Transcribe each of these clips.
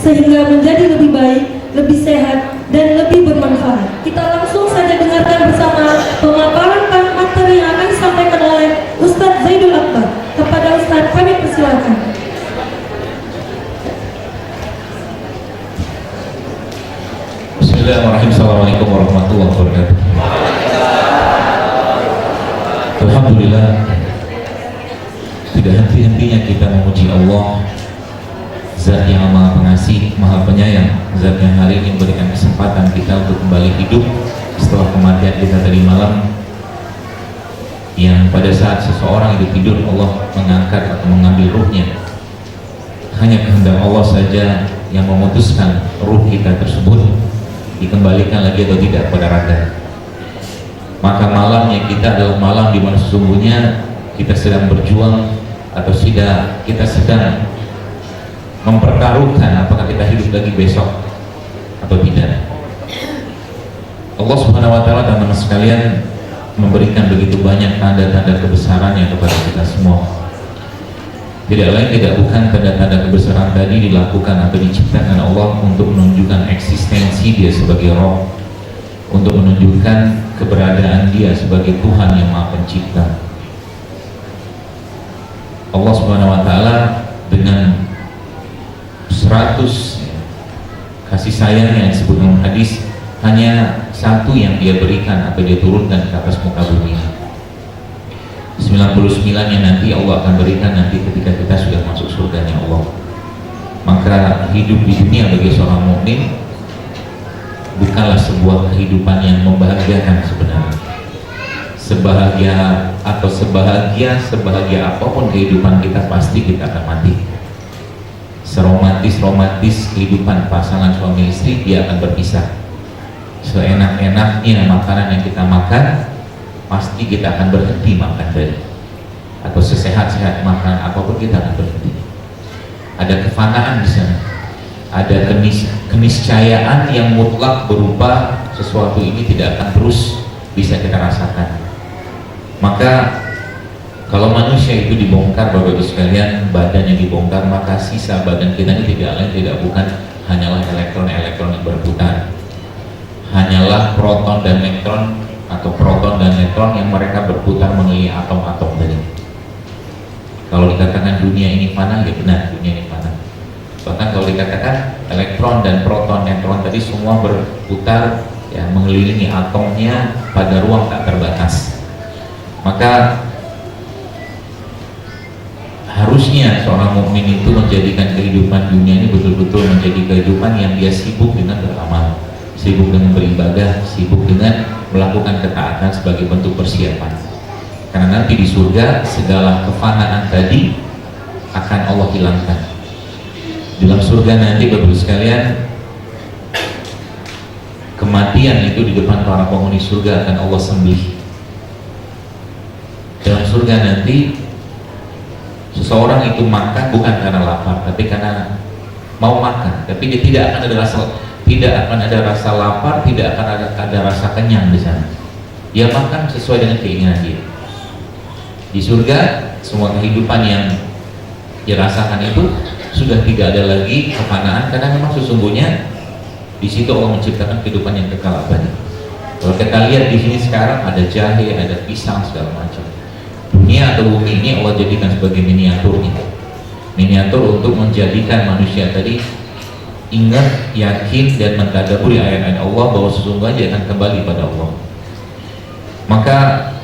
sehingga menjadi lebih baik, lebih sehat, dan lebih bermanfaat. Kita langsung saja dengarkan bersama pemaparan materi yang akan disampaikan oleh Ustadz Zaidul Akbar. Kepada Ustadz kami persilakan. Bismillahirrahmanirrahim. Assalamualaikum warahmatullahi wabarakatuh. Alhamdulillah, tidak henti-hentinya kita memuji Allah, Zat yang Maha Pengasih, Maha Penyayang, Zat yang hari ini memberikan kesempatan kita untuk kembali hidup setelah kematian kita tadi malam, yang pada saat seseorang itu tidur Allah mengangkat atau mengambil ruhnya. Hanya kehendak Allah saja yang memutuskan ruh kita tersebut dikembalikan lagi atau tidak pada raga. Maka malamnya kita adalah malam di mana sesungguhnya kita sedang berjuang atau kita sedang mempertaruhkan apakah kita hidup lagi besok atau tidak. Allah Subhanahu wa taala, teman-teman sekalian, memberikan begitu banyak tanda-tanda kebesarannya kepada kita semua. Tidak lain tidak bukan tanda-tanda kebesaran tadi dilakukan atau diciptakan Allah untuk menunjukkan eksistensi Dia sebagai Roh, untuk menunjukkan keberadaan Dia sebagai Tuhan yang Maha Pencipta. Allah Subhanahu wa taala dengan 100 kasih sayang yang disebut dalam hadis, hanya satu yang Dia berikan atau Dia turunkan ke atas muka bumi. 99 yang nanti Allah akan berikan nanti ketika kita sudah masuk surganya Allah. Maka hidup di dunia bagi seorang mukmin bukanlah sebuah kehidupan yang membahagiakan sebenarnya. Sebahagia apapun kehidupan kita, pasti kita akan mati. Seromantis kehidupan pasangan suami istri, dia akan berpisah. Seenak-enaknya makanan yang kita makan, pasti kita akan berhenti makan tadi. Atau sesehat-sehat makan apapun, kita akan berhenti. Ada kefanaan di sana. Ada keniscayaan yang mutlak berupa sesuatu ini tidak akan terus bisa kita rasakan. Maka kalau manusia itu dibongkar, Bapak Ibu sekalian, badannya dibongkar, maka sisa badan kita ini tidak lain tidak bukan hanyalah elektron-elektron yang berputar, hanyalah proton dan neutron atau proton dan neutron yang mereka berputar mengelilingi atom-atom tadi. Kalau dikatakan dunia ini fana, ya benar, dunia ini fana. Bahkan kalau dikatakan elektron dan proton neutron tadi semua berputar ya mengelilingi atomnya pada ruang tak terbatas. Maka harusnya seorang mukmin itu menjadikan kehidupan dunia ini betul-betul menjadi kehidupan yang dia sibuk dengan beramal, sibuk dengan beribadah, sibuk dengan melakukan ketaatan sebagai bentuk persiapan. Karena nanti di surga segala kefanaan tadi akan Allah hilangkan. Dalam surga nanti, Bapak Ibu sekalian, kematian itu di depan para penghuni surga akan Allah sembelih. Dalam surga nanti seseorang itu makan bukan karena lapar, tapi karena mau makan. Tapi dia tidak akan ada rasa lapar, tidak akan ada rasa kenyang di sana. Dia makan sesuai dengan keinginan dia. Di surga semua kehidupan yang dirasakan itu sudah tidak ada lagi kefanaan, karena memang sesungguhnya di situ Allah menciptakan kehidupan yang kekal abadi. Kalau kita lihat di sini sekarang ada jahe, ada pisang, segala macam. Dunia atau bumi ini Allah jadikan sebagai miniaturnya, miniatur untuk menjadikan manusia tadi ingat, yakin, dan mentadaburi ayat-ayat Allah bahwa sesungguhnya dia akan kembali pada Allah. Maka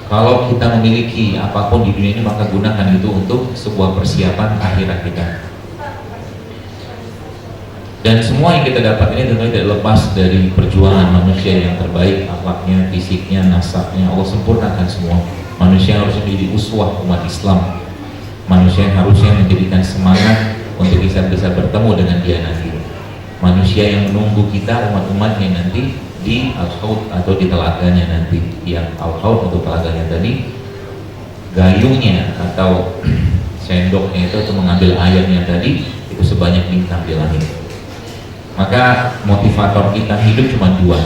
kalau kita memiliki apapun di dunia ini, maka gunakan itu untuk sebuah persiapan akhirat kita. Dan semua yang kita dapat ini tentunya tidak lepas dari perjuangan manusia yang terbaik, akhlaknya, fisiknya, nasabnya. Allah sempurnakan semua. Manusia yang harusnya menjadi uswah umat Islam, manusia yang harusnya menjadikan semangat untuk bisa bertemu dengan dia nanti. Manusia yang menunggu kita, umat-umatnya nanti di Al-Haud atau di telaganya nanti. Yang Al-Haud untuk telaganya tadi, gayungnya atau sendoknya itu untuk mengambil airnya tadi, itu sebanyak bintang di langit. Maka motivator kita hidup cuma dua,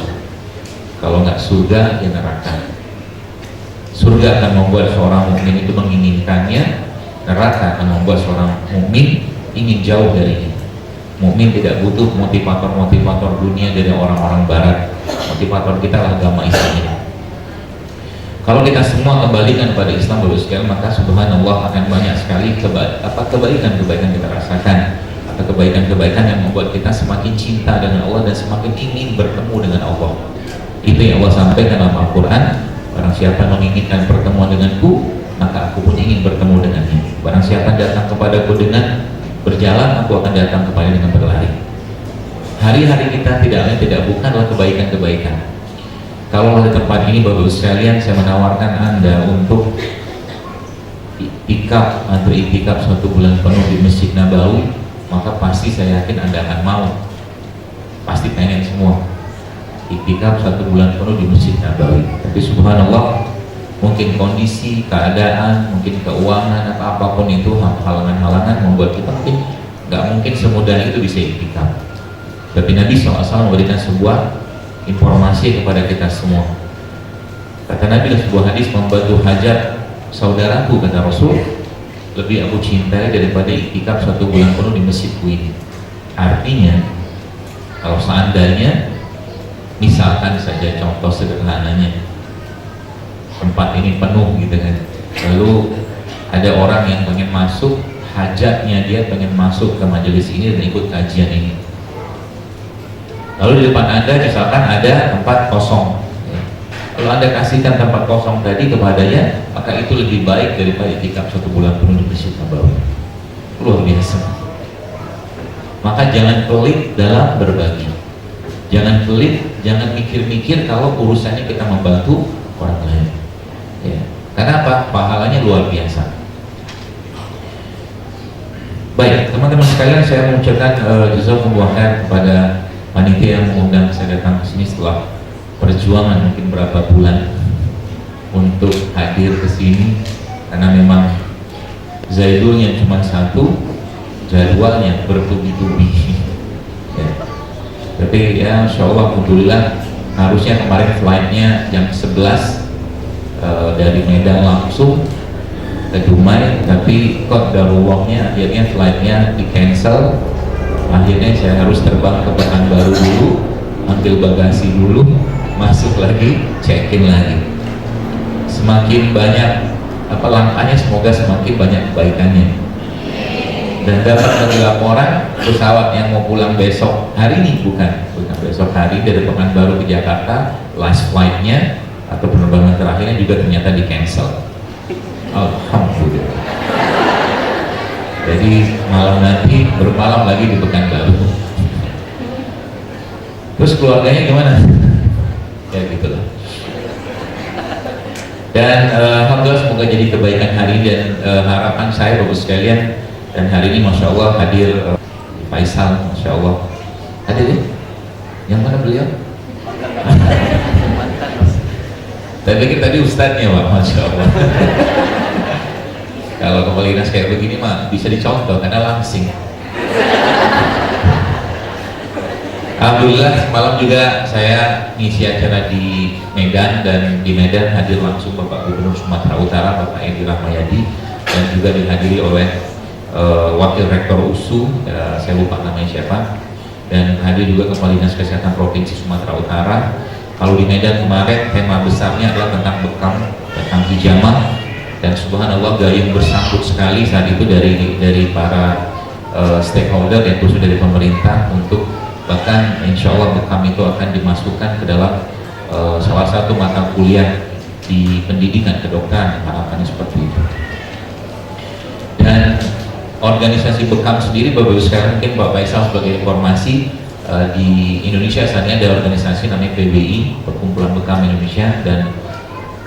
kalau nggak surga ya neraka. Surga akan membuat seorang mukmin itu menginginkannya, neraka akan membuat seorang mukmin ingin jauh darinya. Mukmin tidak butuh motivator-motivator dunia dari orang-orang barat. Motivator kita adalah agama Islam ini. Kalau kita semua kembalikan pada Islam Bapak sekalian, maka subhanallah akan banyak sekali kebaikan-kebaikan kita rasakan, atau kebaikan-kebaikan yang membuat kita semakin cinta dengan Allah dan semakin ingin bertemu dengan Allah. Itu yang Allah sampaikan dalam Al-Quran, barang siapa menginginkan pertemuan denganku, maka aku pun ingin bertemu dengannya. Barang siapa datang kepadaku dengan berjalan, aku akan datang kepada dengan berlari. Hari-hari kita tidak bukanlah kebaikan-kebaikan. Kalau di tempat ini Bapak sekalian, saya menawarkan Anda untuk iktikaf atau iktikaf 1 bulan penuh di Masjid Nabawi, maka pasti saya yakin Anda akan mau. Pasti pengen semua iktikaf 1 bulan penuh di Masjid Nabawi. Tapi subhanallah, mungkin kondisi, keadaan, mungkin keuangan atau apapun itu, halangan-halangan membuat kita nggak mungkin semudah itu bisa iktikaf. Tapi Nabi SAW memberikan sebuah informasi kepada kita semua. Kata Nabi dalam sebuah hadis, membantu hajat saudaraku, kata Rasul, lebih aku cintai daripada iktikaf 1 bulan penuh di masjidku ini. Artinya, kalau seandainya, misalkan saja contoh sederhananya, tempat ini penuh gitu kan, lalu ada orang yang pengen masuk, hajatnya dia pengen masuk ke majelis ini dan ikut kajian ini, lalu di depan Anda misalkan ada tempat kosong, kalau Anda kasihkan tempat kosong tadi kepadanya, maka itu lebih baik daripada iktikaf 1 bulan penuh di Masjid Nabawi. Luar biasa. Maka jangan pelit dalam berbagi, jangan pelit, jangan mikir-mikir kalau urusannya kita membantu orang lain. Ya. Karena apa? Pahalanya luar biasa. Baik, teman-teman sekalian, saya mengucapkan jazakumullah khair kepada panitia yang mengundang saya datang ke sini setelah perjuangan mungkin berapa bulan untuk hadir ke sini, karena memang Zaidulnya cuma 1, jadwalnya bertubi-tubi. Ya. Tapi ya insya Allah, alhamdulillah, harusnya kemarin flightnya jam 11 dari Medan langsung ke Dumai, tapi kok darullahnya akhirnya flightnya di cancel. Akhirnya saya harus terbang ke Pekanbaru dulu, ambil bagasi dulu, masuk lagi, check-in lagi. Semakin banyak langkahnya, semoga semakin banyak kebaikannya. Dan dapat lagi laporan pesawat yang mau pulang besok hari ini, bukan besok hari, dari Pekanbaru ke Jakarta, last flight-nya atau penerbangan terakhirnya juga ternyata di cancel. Alhamdulillah. Jadi malam nanti bermalam lagi di Pekanbaru. Terus keluarganya gimana? Ya gitulah. Dan alhamdulillah, semoga jadi kebaikan hari ini. Dan harapan saya Bapak sekalian, dan hari ini Masya Allah hadir Faisal, Masya Allah hadir ya? Yang mana beliau? Saya pikir tadi ustadznya Pak, Masya Allah. Kalau kepala dinas kayak begini mah bisa dicontoh karena langsing. Alhamdulillah semalam juga saya ngisi acara di Medan, dan di Medan hadir langsung Bapak Gubernur Sumatera Utara, Bapak Edi Rahmayadi, dan juga dihadiri oleh Wakil Rektor USU, saya lupa namanya siapa, dan hadir juga Kepala Dinas Kesehatan Provinsi Sumatera Utara. Kalau di Medan kemarin tema besarnya adalah tentang bekam, tentang hijamah, dan subhanallah gayung bersambut sekali saat itu dari para stakeholder, yang khusus dari pemerintah, untuk bahkan insya Allah bekam itu akan dimasukkan ke dalam salah satu mata kuliah di pendidikan kedokteran, harapannya seperti itu. Dan organisasi bekam sendiri, Bapak Ibu sekalian, mungkin Pak Faisal sebagai informasi, di Indonesia saat ini ada organisasi namanya PBI, Perkumpulan Bekam Indonesia, dan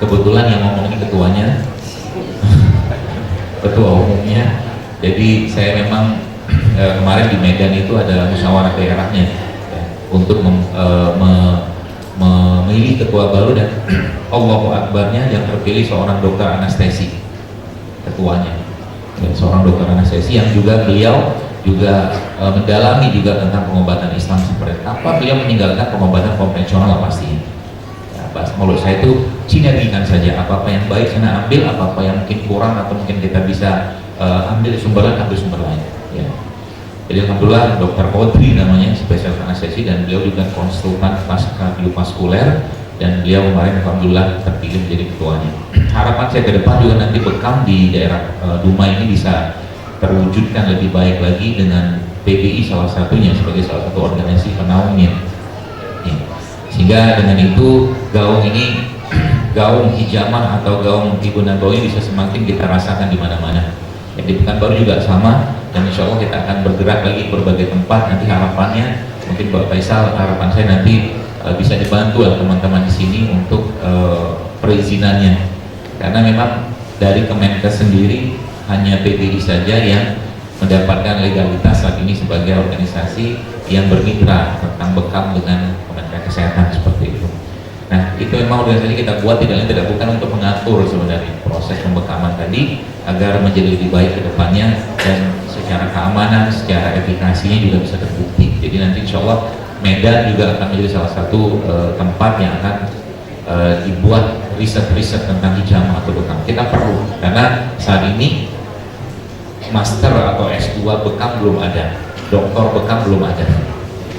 kebetulan yang ngomong ini ketuanya, ketua umumnya. Jadi saya memang kemarin di Medan itu ada musyawarah daerahnya ya, untuk memilih ketua baru, dan Allahu Akbarnya yang terpilih seorang dokter anestesi ketuanya, ya, seorang dokter anestesi yang juga beliau juga mendalami juga tentang pengobatan Islam seperti apa. Beliau meninggalkan pengobatan konvensional pastinya. Menurut saya itu sinergikan saja, apa-apa yang baik sana ambil, apa-apa yang mungkin kurang atau mungkin kita bisa ambil sumber lain, ambil sumber lain ya. Jadi alhamdulillah Dr. Kodri namanya, spesialis anestesi, dan beliau juga konsultan kardiovaskuler, dan beliau kemarin alhamdulillah terpilih menjadi ketuanya. Harapan saya ke depan juga nanti Bekam di daerah Duma ini bisa terwujudkan lebih baik lagi dengan PBI salah satunya sebagai salah satu organisasi penaungnya. Ya. Sehingga dengan itu gaung ini, gaung hijamah atau gaung ibu nabawi bisa semakin kita rasakan di mana-mana. Yang di Pekanbaru juga sama, dan insya Allah kita akan bergerak lagi ke berbagai tempat. Nanti harapannya mungkin Pak Faisal, harapan saya nanti bisa dibantu oleh teman-teman di sini untuk perizinannya, karena memang dari Kemenkes sendiri hanya PBI saja yang mendapatkan legalitas saat ini sebagai organisasi yang bermitra tentang Bekam dengan Kementerian Kesehatan seperti itu. Nah, itu memang organisasi kita buat tidak lain tidak bukan untuk mengatur sebenarnya proses pembekaman tadi agar menjadi lebih baik ke depannya, dan secara keamanan, secara efikasinya juga bisa terbukti. Jadi nanti insya Allah Medan juga akan menjadi salah satu tempat yang akan dibuat riset-riset tentang hijamah atau bekam. Kita perlu, karena saat ini master atau S2 bekam belum ada, doktor bekam belum ada.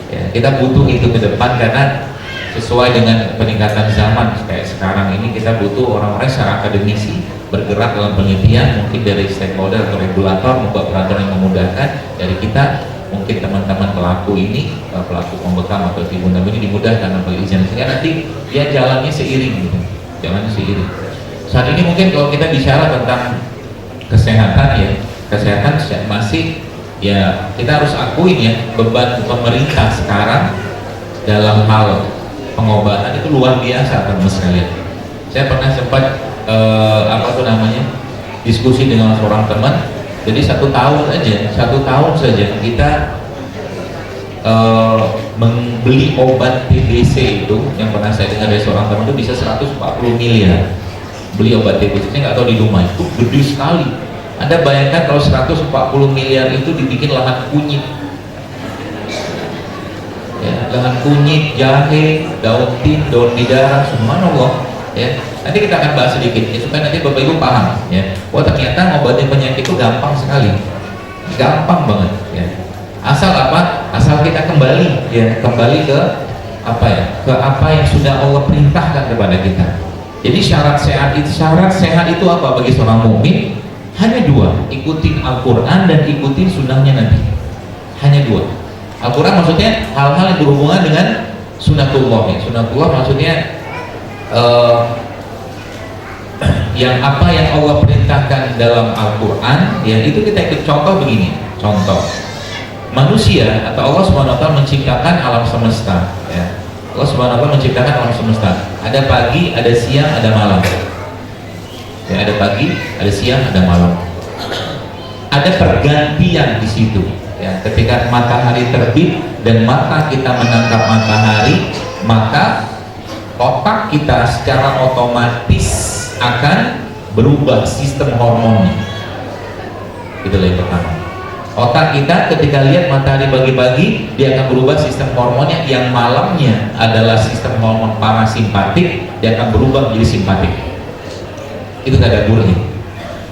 Ya, kita butuh itu ke depan, karena sesuai dengan peningkatan zaman kayak sekarang ini kita butuh orang-orang secara akademisi bergerak dalam penelitian, mungkin dari stakeholder atau regulator membuat peraturan yang memudahkan, dari kita mungkin teman-teman pelaku ini, pelaku pembekam atau ibu nabawi ini dimudahkan dalam izin, sehingga nanti dia jalannya seiring gitu, jalannya seiring. Saat ini mungkin kalau kita bicara tentang kesehatan ya, kesehatan masih ya kita harus akuin ya, beban pemerintah sekarang dalam hal pengobatan itu luar biasa teman sekalian. Saya pernah sempat diskusi dengan seorang teman. Jadi satu tahun saja kita membeli obat TBC itu, yang pernah saya dengar dari seorang teman, itu bisa 140 miliar beli obat TBC. Saya nggak tahu di rumah itu gede sekali. Anda bayangkan kalau 140 miliar itu dibikin lahan kunyit. Ya, lahan kunyit, jahe, daun tin, daun bidara, subhanallah. Ya, nanti kita akan bahas sedikit ya, supaya nanti Bapak Ibu paham ya. Oh ternyata ngobatin penyakit itu gampang sekali, gampang banget ya. Asal apa? Asal kita kembali ya, kembali ke apa ya? Ke apa yang sudah Allah perintahkan kepada kita. Jadi syarat sehat itu apa bagi seorang mukmin? Hanya dua, ikutin Al-Quran dan ikutin sunnahnya Nabi. Hanya dua. Al-Quran maksudnya hal-hal yang berhubungan dengan sunnatullah ya. Sunnatullah maksudnya yang apa yang Allah perintahkan dalam Al-Quran ya, itu kita ikut. Contoh begini, contoh manusia atau Allah SWT menciptakan alam semesta ya. Allah SWT menciptakan alam semesta, ada pagi, ada siang, ada malam ya, ada pagi, ada siang, ada malam, ada pergantian di situ ya. Ketika matahari terbit dan mata kita menangkap matahari, maka otak kita secara otomatis akan berubah sistem hormonnya. Itulah yang pertama. Otak kita ketika lihat matahari pagi-pagi, dia akan berubah sistem hormonnya. Yang malamnya adalah sistem hormon parasimpatik, dia akan berubah menjadi simpatik. Itu tadaburnya.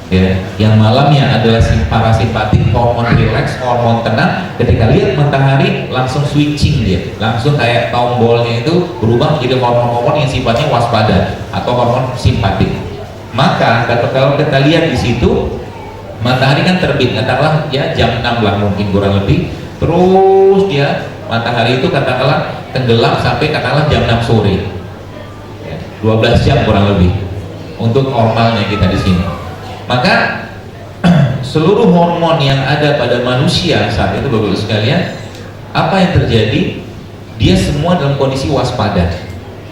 Ya, yang malamnya adalah parasimpatik, hormon rileks, hormon tenang. Ketika lihat matahari langsung switching dia, langsung kayak tombolnya itu berubah menjadi hormon-hormon yang sifatnya waspada atau hormon simpatik. Maka kalau kita lihat di situ, matahari kan terbit katakanlah ya jam 6 lah mungkin kurang lebih, terus dia matahari itu katakanlah tenggelam sampai katakanlah jam 6 sore ya, 12 jam kurang lebih untuk normalnya kita di sini. Maka seluruh hormon yang ada pada manusia saat itu Bapak Ibu sekalian, apa yang terjadi? Dia semua dalam kondisi waspada.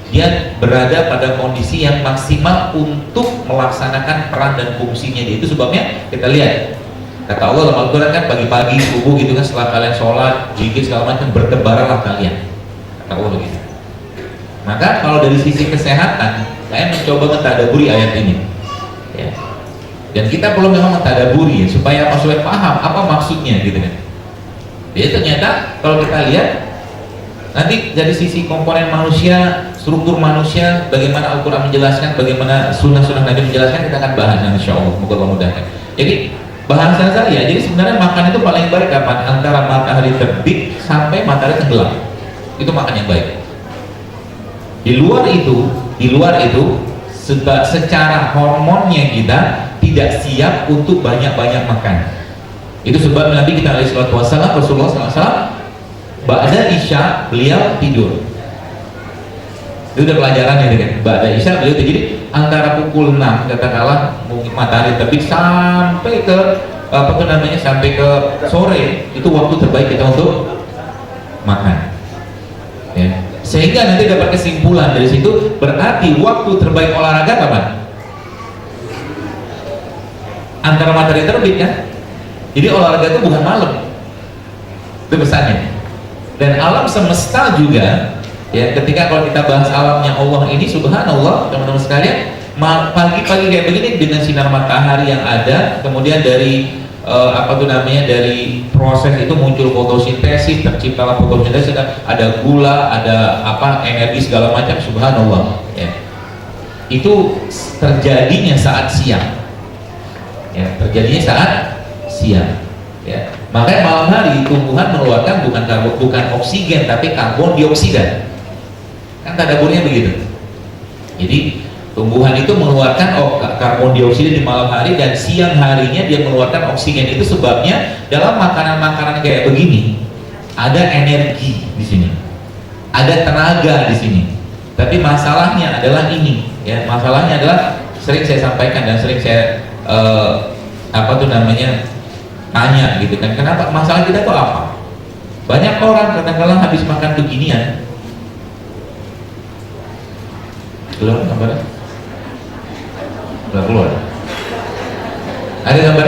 Dia berada pada kondisi yang maksimal untuk melaksanakan peran dan fungsinya dia. Itu sebabnya kita lihat kata Allah dalam Al-Quran kan, pagi-pagi subuh gitu kan, setelah kalian sholat, zikir segala macam, bertebaranlah kalian, kata Allah begitu. Maka kalau dari sisi kesehatan, saya mencoba mentadaburi ayat ini ya. Dan kita perlu memang mentadaburi ya, supaya paham apa maksudnya gitu kan. Jadi ternyata kalau kita lihat nanti dari sisi komponen manusia, struktur manusia, bagaimana Al-Quran menjelaskan, bagaimana sunnah-sunnah Nabi menjelaskan, kita akan bahas insya Allah, moga Allah mudahkan. Jadi Bahasa saya, jadi sebenarnya makan itu paling baik kapan? Antara matahari terbit sampai matahari tenggelam. Itu makan yang baik. Di luar itu secara hormonnya kita tidak siap untuk banyak-banyak makan. Itu sebab Nabi kita alaihi salatu wassalam, Rasulullah SAW, ba'da isya beliau tidur. Itu udah pelajarannya kan. Ba'da isya beliau tidur. Jadi antara pukul 6 katakanlah matahari terbit sampai ke sampai ke sore, itu waktu terbaik kita untuk makan. Ya. Sehingga nanti dapat kesimpulan dari situ, berarti waktu terbaik olahraga kapan? Antara matahari terbit kan? Jadi olahraga itu bukan malam. Itu pesannya. Dan alam semesta juga, ya, ketika kalau kita bahas alamnya Allah ini, subhanallah teman-teman sekalian, pagi-pagi kayak begini dengan sinar matahari yang ada, kemudian dari dari proses itu muncul fotosintesis, terciptalah fotosintesis, ada gula, ada energi segala macam, subhanallah, ya. Itu terjadinya saat siang, ya, ya. Makanya malam hari tumbuhan mengeluarkan bukan oksigen tapi karbon dioksida, kan tadaburnya begitu. Jadi tumbuhan itu mengeluarkan karbon dioksida di malam hari, dan siang harinya dia mengeluarkan oksigen. Itu sebabnya dalam makanan-makanan kayak begini ada energi di sini, ada tenaga di sini. Tapi masalahnya adalah ini, ya, masalahnya adalah sering saya sampaikan dan sering saya tanya gitu kan, kenapa masalah kita tuh apa? Banyak orang kadang-kadang habis makan beginian, keluar gambarnya? Udah keluar. Ada gambar?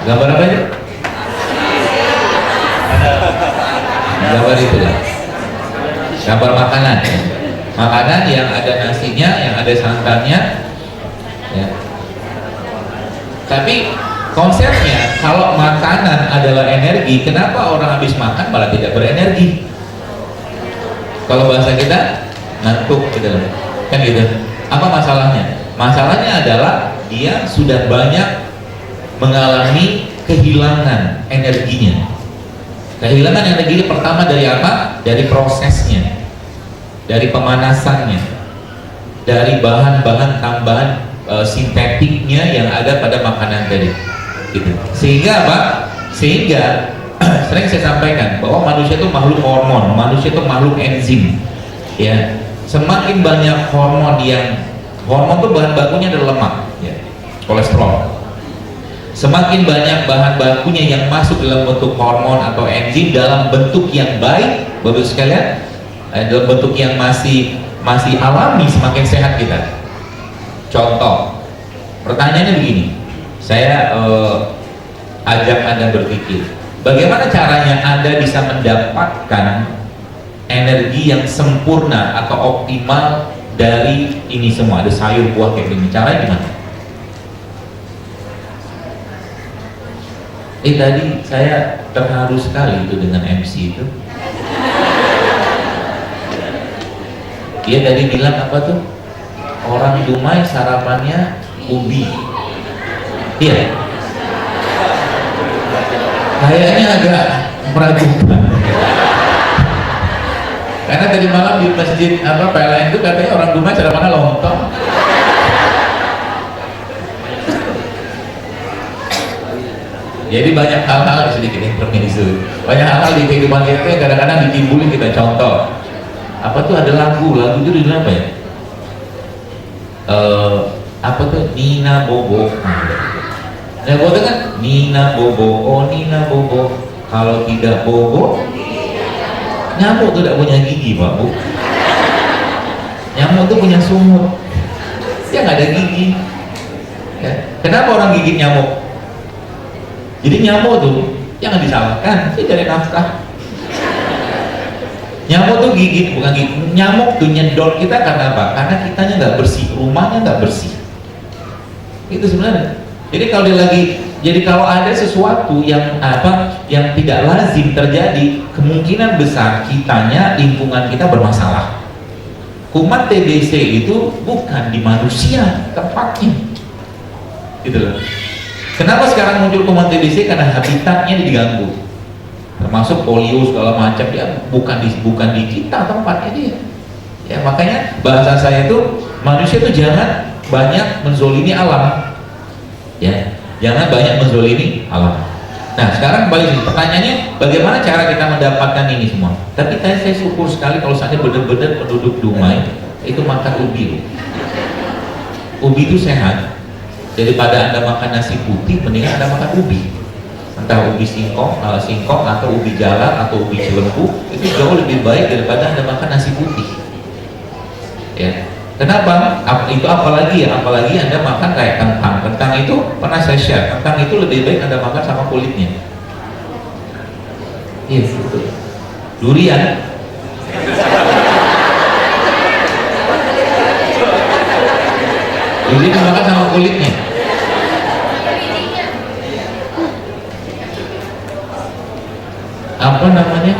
Gambar apa aja? Gambar itu lah. Gambar makanan. Makanan yang ada nasinya, yang ada santannya, ya. Tapi konsepnya, kalau makanan adalah energi, kenapa orang habis makan malah tidak berenergi? Kalau bahasa kita, ngantuk gitu, kan gitu. Apa masalahnya? Masalahnya adalah dia sudah banyak mengalami kehilangan energinya. Kehilangan energi pertama dari apa? Dari prosesnya, dari pemanasannya, dari bahan-bahan tambahan sintetiknya yang ada pada makanan tadi. Gitu. Sehingga apa? Sehingga sering saya sampaikan bahwa manusia itu makhluk hormon, manusia itu makhluk enzim. Ya, semakin banyak hormon itu bahan bakunya adalah lemak, ya, kolesterol. Semakin banyak bahan bakunya yang masuk dalam bentuk hormon atau enzim dalam bentuk yang baik, bagus sekalian, dalam bentuk yang masih alami, semakin sehat kita. Contoh, pertanyaannya begini, saya ajak Anda berpikir, bagaimana caranya Anda bisa mendapatkan energi yang sempurna atau optimal dari ini semua, ada sayur buah kayak gini, caranya gimana? Tadi saya terharu sekali itu dengan MC itu. Dia tadi bilang apa tuh? Orang Dumai sarapannya ubi. Iya. Kayaknya agak meragukan. Karena tadi malam di masjid PLN itu katanya orang Dumai sarapannya lontong. Jadi banyak hal-hal, sedikit intermezzo, banyak hal-hal di kehidupan kita yang kadang-kadang ditimbulin kita. Contoh, apa tuh, ada lagu itu judulnya apa ya? Apa tuh? Nina Bobo. Nah, Bobo kan Nina Bobo, oh Nina Bobo. Kalau tidak bobo, nyamuk tuh tidak punya gigi, Pak Bu. Nyamuk tuh punya sumur, dia nggak ada gigi. Ya. Kenapa orang gigit nyamuk? Jadi nyamuk tuh jangan disalahkan, dia cari nafkah. Nyamuk tuh gigit, bukan gigit. Nyamuk tuh nyedot kita karena apa? Karena kitanya nggak bersih, rumahnya nggak bersih. Itu sebenarnya. Jadi kalau ada sesuatu yang tidak lazim terjadi, kemungkinan besar kitanya, lingkungan kita bermasalah. Kuman TBC itu bukan di manusia tempatnya, gitu loh. Kenapa sekarang muncul kuman TBC? Karena habitatnya diganggu, termasuk polio segala macam. Ya bukan di kita tempatnya dia. Ya makanya bahasa saya itu, manusia itu jangan banyak menzolimi alam. Ya, jangan banyak menzolimi alam. Nah sekarang kembali sini, pertanyaannya bagaimana cara kita mendapatkan ini semua? Tapi tadi saya syukur sekali kalau saya benar-benar penduduk Dumai itu makan ubi. Ubi itu sehat. Daripada Anda makan nasi putih, mendingan Anda makan ubi. Entah ubi singkong atau ubi jalar atau ubi cilembu, itu jauh lebih baik daripada Anda makan nasi putih. Ya. Kenapa? Itu apalagi Anda makan kayak kentang itu pernah saya share, kentang itu lebih baik Anda makan sama kulitnya. Iya, betul. Durian dimakan sama kulitnya. Apa namanya?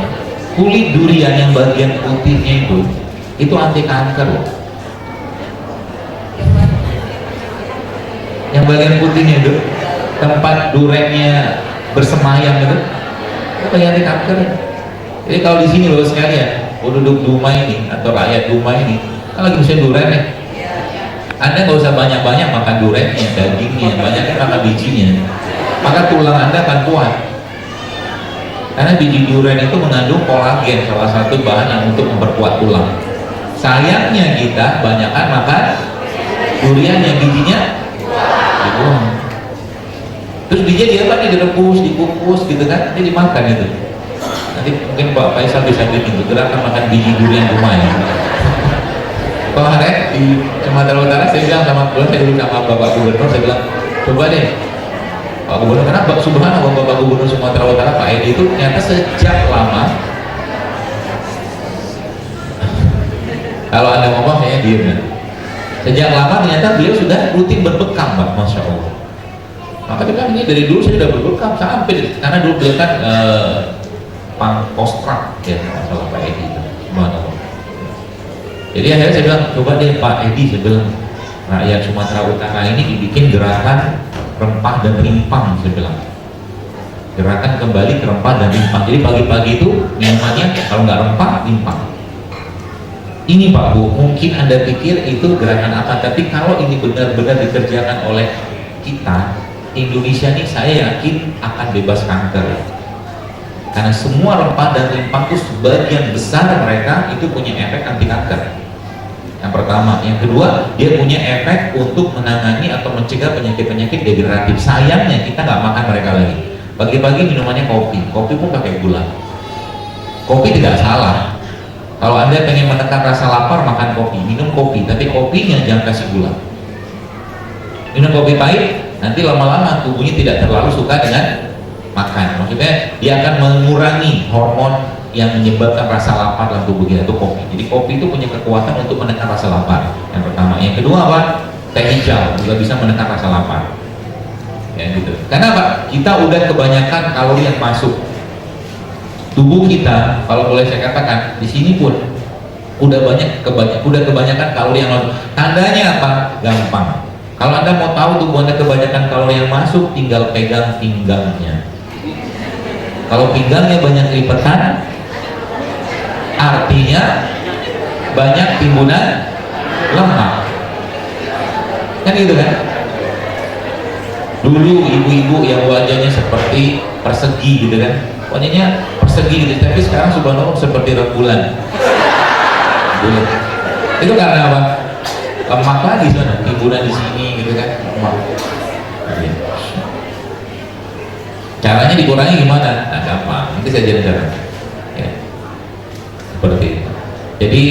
Kulit durian yang bagian putihnya itu anti kanker loh. Yang bagian putihnya itu tempat durennya bersemayam itu bagian anti kanker. Jadi kalau di sini loh sekalian, penduduk Dumai ini atau rakyat Dumai ini kan lagi musim duren nih. Anda nggak usah banyak-banyak makan durennya, dagingnya, banyaknya makan bijinya, maka tulang Anda akan kuat. Karena biji durian itu mengandung kolagen, salah satu bahan yang untuk memperkuat tulang. Sayangnya kita banyakkan makan durian yang bijinya dibuang. Terus bijinya dia apa? Direbus, dikukus gitu kan, nanti dimakan itu. Nanti mungkin Pak Faisal bisa bikin gerakan makan biji durian rumah ya. Kemarin di Sumatera Utara saya bilang sama Bapak Gubernur, saya bilang coba deh Pak Gubernur, karena subhanallah Bapak Gubernur Sumatera Utara Pak Edi itu ternyata sejak lama, kalau Anda ngomong saya diem ya, sejak lama ternyata beliau sudah rutin berbekam Pak, Masya Allah. Maka dia bilang ini dari dulu saya sudah berbekam sampai, karena dulu beliau kan pangkostrat ya masalah Pak Edi itu, subhanallah. Jadi akhirnya saya bilang, coba deh Pak Edi, saya bilang rakyat Sumatera Utara ini dibikin gerakan rempah dan rimpang, saya bilang gerakan kembali ke rempah dan rimpang. Jadi pagi-pagi itu minumannya kalau nggak rempah, rimpang. Ini Pak Bu, mungkin Anda pikir itu gerakan apa, tapi kalau ini benar-benar dikerjakan oleh kita, Indonesia ini saya yakin akan bebas kanker. Karena semua rempah dan rimpang itu sebagian besar mereka itu punya efek anti kanker. Yang pertama, yang kedua, dia punya efek untuk menangani atau mencegah penyakit-penyakit degeneratif. Sayangnya kita nggak makan mereka lagi. Pagi-pagi minumannya kopi pun pakai gula. Kopi tidak salah. Kalau Anda pengen menekan rasa lapar, makan kopi, minum kopi, tapi kopinya jangan kasih gula. Minum kopi pahit, nanti lama-lama tubuhnya tidak terlalu suka dengan makan. Maksudnya dia akan mengurangi hormon yang menyebabkan rasa lapar dalam tubuh kita, itu kopi. Jadi kopi itu punya kekuatan untuk menekan rasa lapar. Yang pertama. Yang kedua apa? Teh hijau juga bisa menekan rasa lapar. Ya gitu. Karena apa? Kita udah kebanyakan kalori yang masuk. Tubuh kita, kalau boleh saya katakan, di sini pun udah kebanyakan kalori yang masuk. Tandanya apa? Gampang. Kalau Anda mau tahu tubuh Anda kebanyakan kalori yang masuk, tinggal pegang pinggangnya. Kalau pinggangnya banyak lipatan, artinya banyak timbunan lemak, kan gitu kan? Dulu ibu-ibu yang wajahnya seperti persegi gitu kan, wajahnya persegi gitu, tapi sekarang subhanallah seperti rembulan. Itu karena apa? Lemak lagi sana, timbunan di sini gitu kan, lemak. Caranya dikurangi gimana? Nah gampang, nanti saya jalan-jalan ya. Seperti itu. Jadi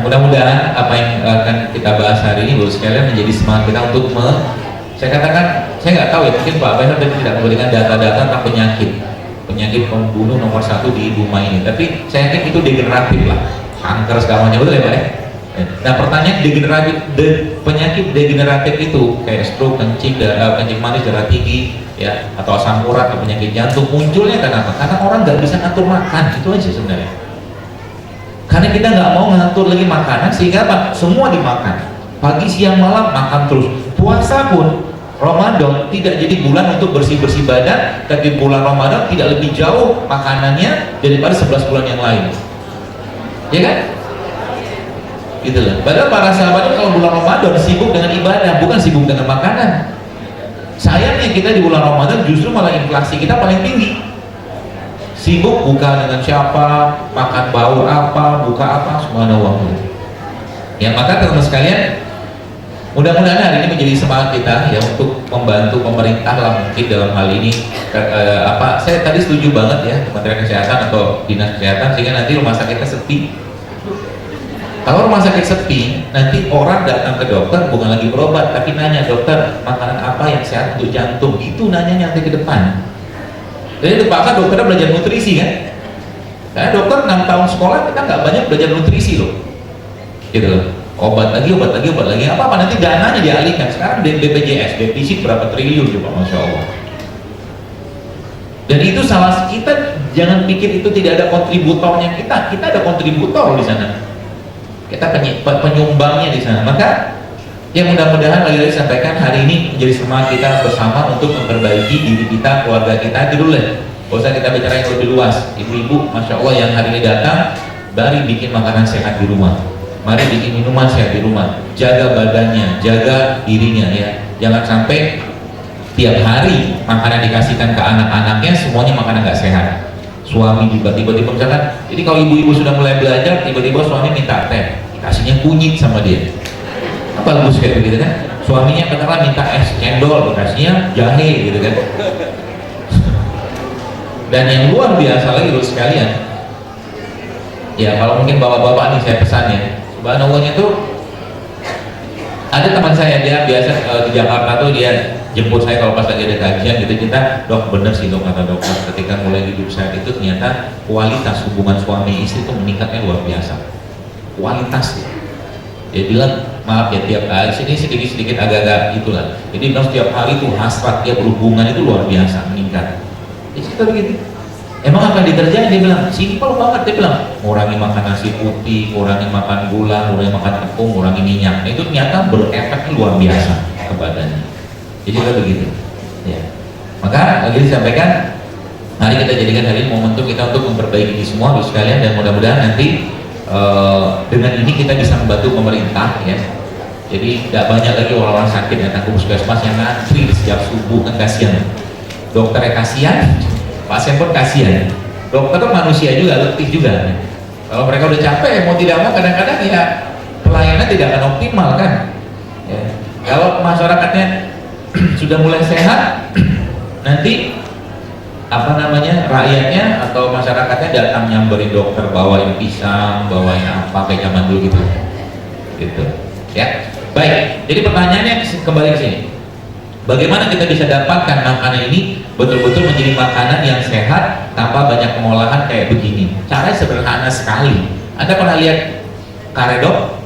mudah-mudahan apa yang akan kita bahas hari ini Bapak sekalian menjadi semangat kita untuk saya katakan, saya nggak tahu ya, mungkin Pak Faisal tadi tidak memberikan data-data tentang penyakit pembunuh nomor 1 di Dumai ini, tapi saya yakin itu degeneratif lah, kanker segala macam, betul ya Pak ya? Nah pertanyaan penyakit degeneratif itu kayak stroke, kencing manis, darah tinggi ya, atau asam urat atau penyakit jantung, munculnya kenapa? Karena orang nggak bisa ngatur makan, itu aja sebenarnya. Karena kita nggak mau ngatur lagi makanan, sehingga apa? Semua dimakan, pagi siang malam makan terus. Puasa pun Ramadan tidak jadi bulan untuk bersih-bersih badan, tapi bulan Ramadan tidak lebih jauh makanannya daripada 11 bulan yang lain. Ya kan? Gitu loh. Padahal para sahabat itu kalau bulan Ramadan sibuk dengan ibadah, bukan sibuk dengan makanan. Sayangnya kita di bulan Ramadan justru malah inflasi kita paling tinggi. Sibuk buka dengan siapa, makan bau apa, buka apa, subhanallah. Ya, maka teman-teman sekalian, mudah-mudahan hari ini menjadi semangat kita ya untuk membantu pemerintah lah mungkin dalam hal ini. Saya tadi setuju banget ya Kementerian Kesehatan atau Dinas Kesehatan, sehingga nanti rumah sakitnya sepi. Kalau rumah sakit sepi, nanti orang datang ke dokter bukan lagi berobat, tapi nanya, dokter makanan apa yang sehat untuk jantung? Itu nanya nanti ke depan. Jadi terpaksa dokternya belajar nutrisi kan? Karena dokter 6 tahun sekolah kita nggak banyak belajar nutrisi loh, gitu loh. Obat lagi, apa nanti dananya dialihkan. Sekarang BPJS defisit berapa triliun coba, masya Allah. Dan itu salah kita, jangan pikir itu tidak ada kontributornya kita ada kontributor di sana. Kita penyumbangnya di sana. Maka yang mudah-mudahan lagi-lagi sampaikan hari ini menjadi semangat kita bersama untuk memperbaiki diri kita, keluarga kita. Itu dulu ya. Gak usah kita bicara yang lebih luas. Ibu-ibu, masya Allah yang hari ini datang, mari bikin makanan sehat di rumah. Mari bikin minuman sehat di rumah. Jaga badannya, jaga dirinya ya. Jangan sampai tiap hari makanan dikasihkan ke anak-anaknya semuanya makanan nggak sehat. Suami juga tiba-tiba misalkan, jadi kalau ibu-ibu sudah mulai belajar, tiba-tiba suami minta teh, dikasihnya kunyit sama dia. Apa bagus kayak begitu kan? Suaminya katakan minta es cendol, dikasihnya jahe gitu kan. Dan yang luar biasa lagi loh sekalian, ya kalau mungkin bapak-bapak nih saya pesan ya, subhanallahnya tuh ada teman saya, dia biasa di Jakarta tuh dia jemput saya kalau pas lagi ada kajian gitu, kita dok bener sih dok, kata dokter ketika mulai hidup saya itu ternyata kualitas hubungan suami istri itu meningkatnya luar biasa, kualitas. Dia bilang maaf ya tiap hari sini sedikit agak-agak itulah, jadi bilang setiap hari itu hasrat dia berhubungan itu luar biasa meningkat. Jadi kita begitu, emang apa yang dikerjain? Dia bilang simpel banget, dia bilang ngurangi makan nasi putih, ngurangi makan gula, ngurangi makan tepung, ngurangi minyak. Nah, itu ternyata berefek luar biasa ke badannya. Jadi kita begitu ya. Maka lagi disampaikan, mari kita jadikan hari ini momentum kita untuk memperbaiki ini semua Bapak sekalian, dan mudah-mudahan nanti dengan ini kita bisa membantu pemerintah ya. Jadi tidak banyak lagi orang-orang sakit datang ke puskesmas yang ngantri setiap subuh, kan kasihan. Dokternya kasihan, pasien pun kasihan. Dokter itu manusia juga, letih juga. Kalau mereka udah capek, mau tidak mau kadang-kadang ya pelayanan tidak akan optimal kan. Ya. Kalau masyarakatnya sudah mulai sehat, nanti rakyatnya atau masyarakatnya datang nyamberin dokter, bawain pisang, bawain apa kayak zaman dulu gitu ya. Baik, jadi pertanyaannya kembali ke sini, bagaimana kita bisa dapatkan makanan ini betul-betul menjadi makanan yang sehat tanpa banyak pengolahan kayak begini? Caranya sederhana sekali. Anda pernah lihat karedok?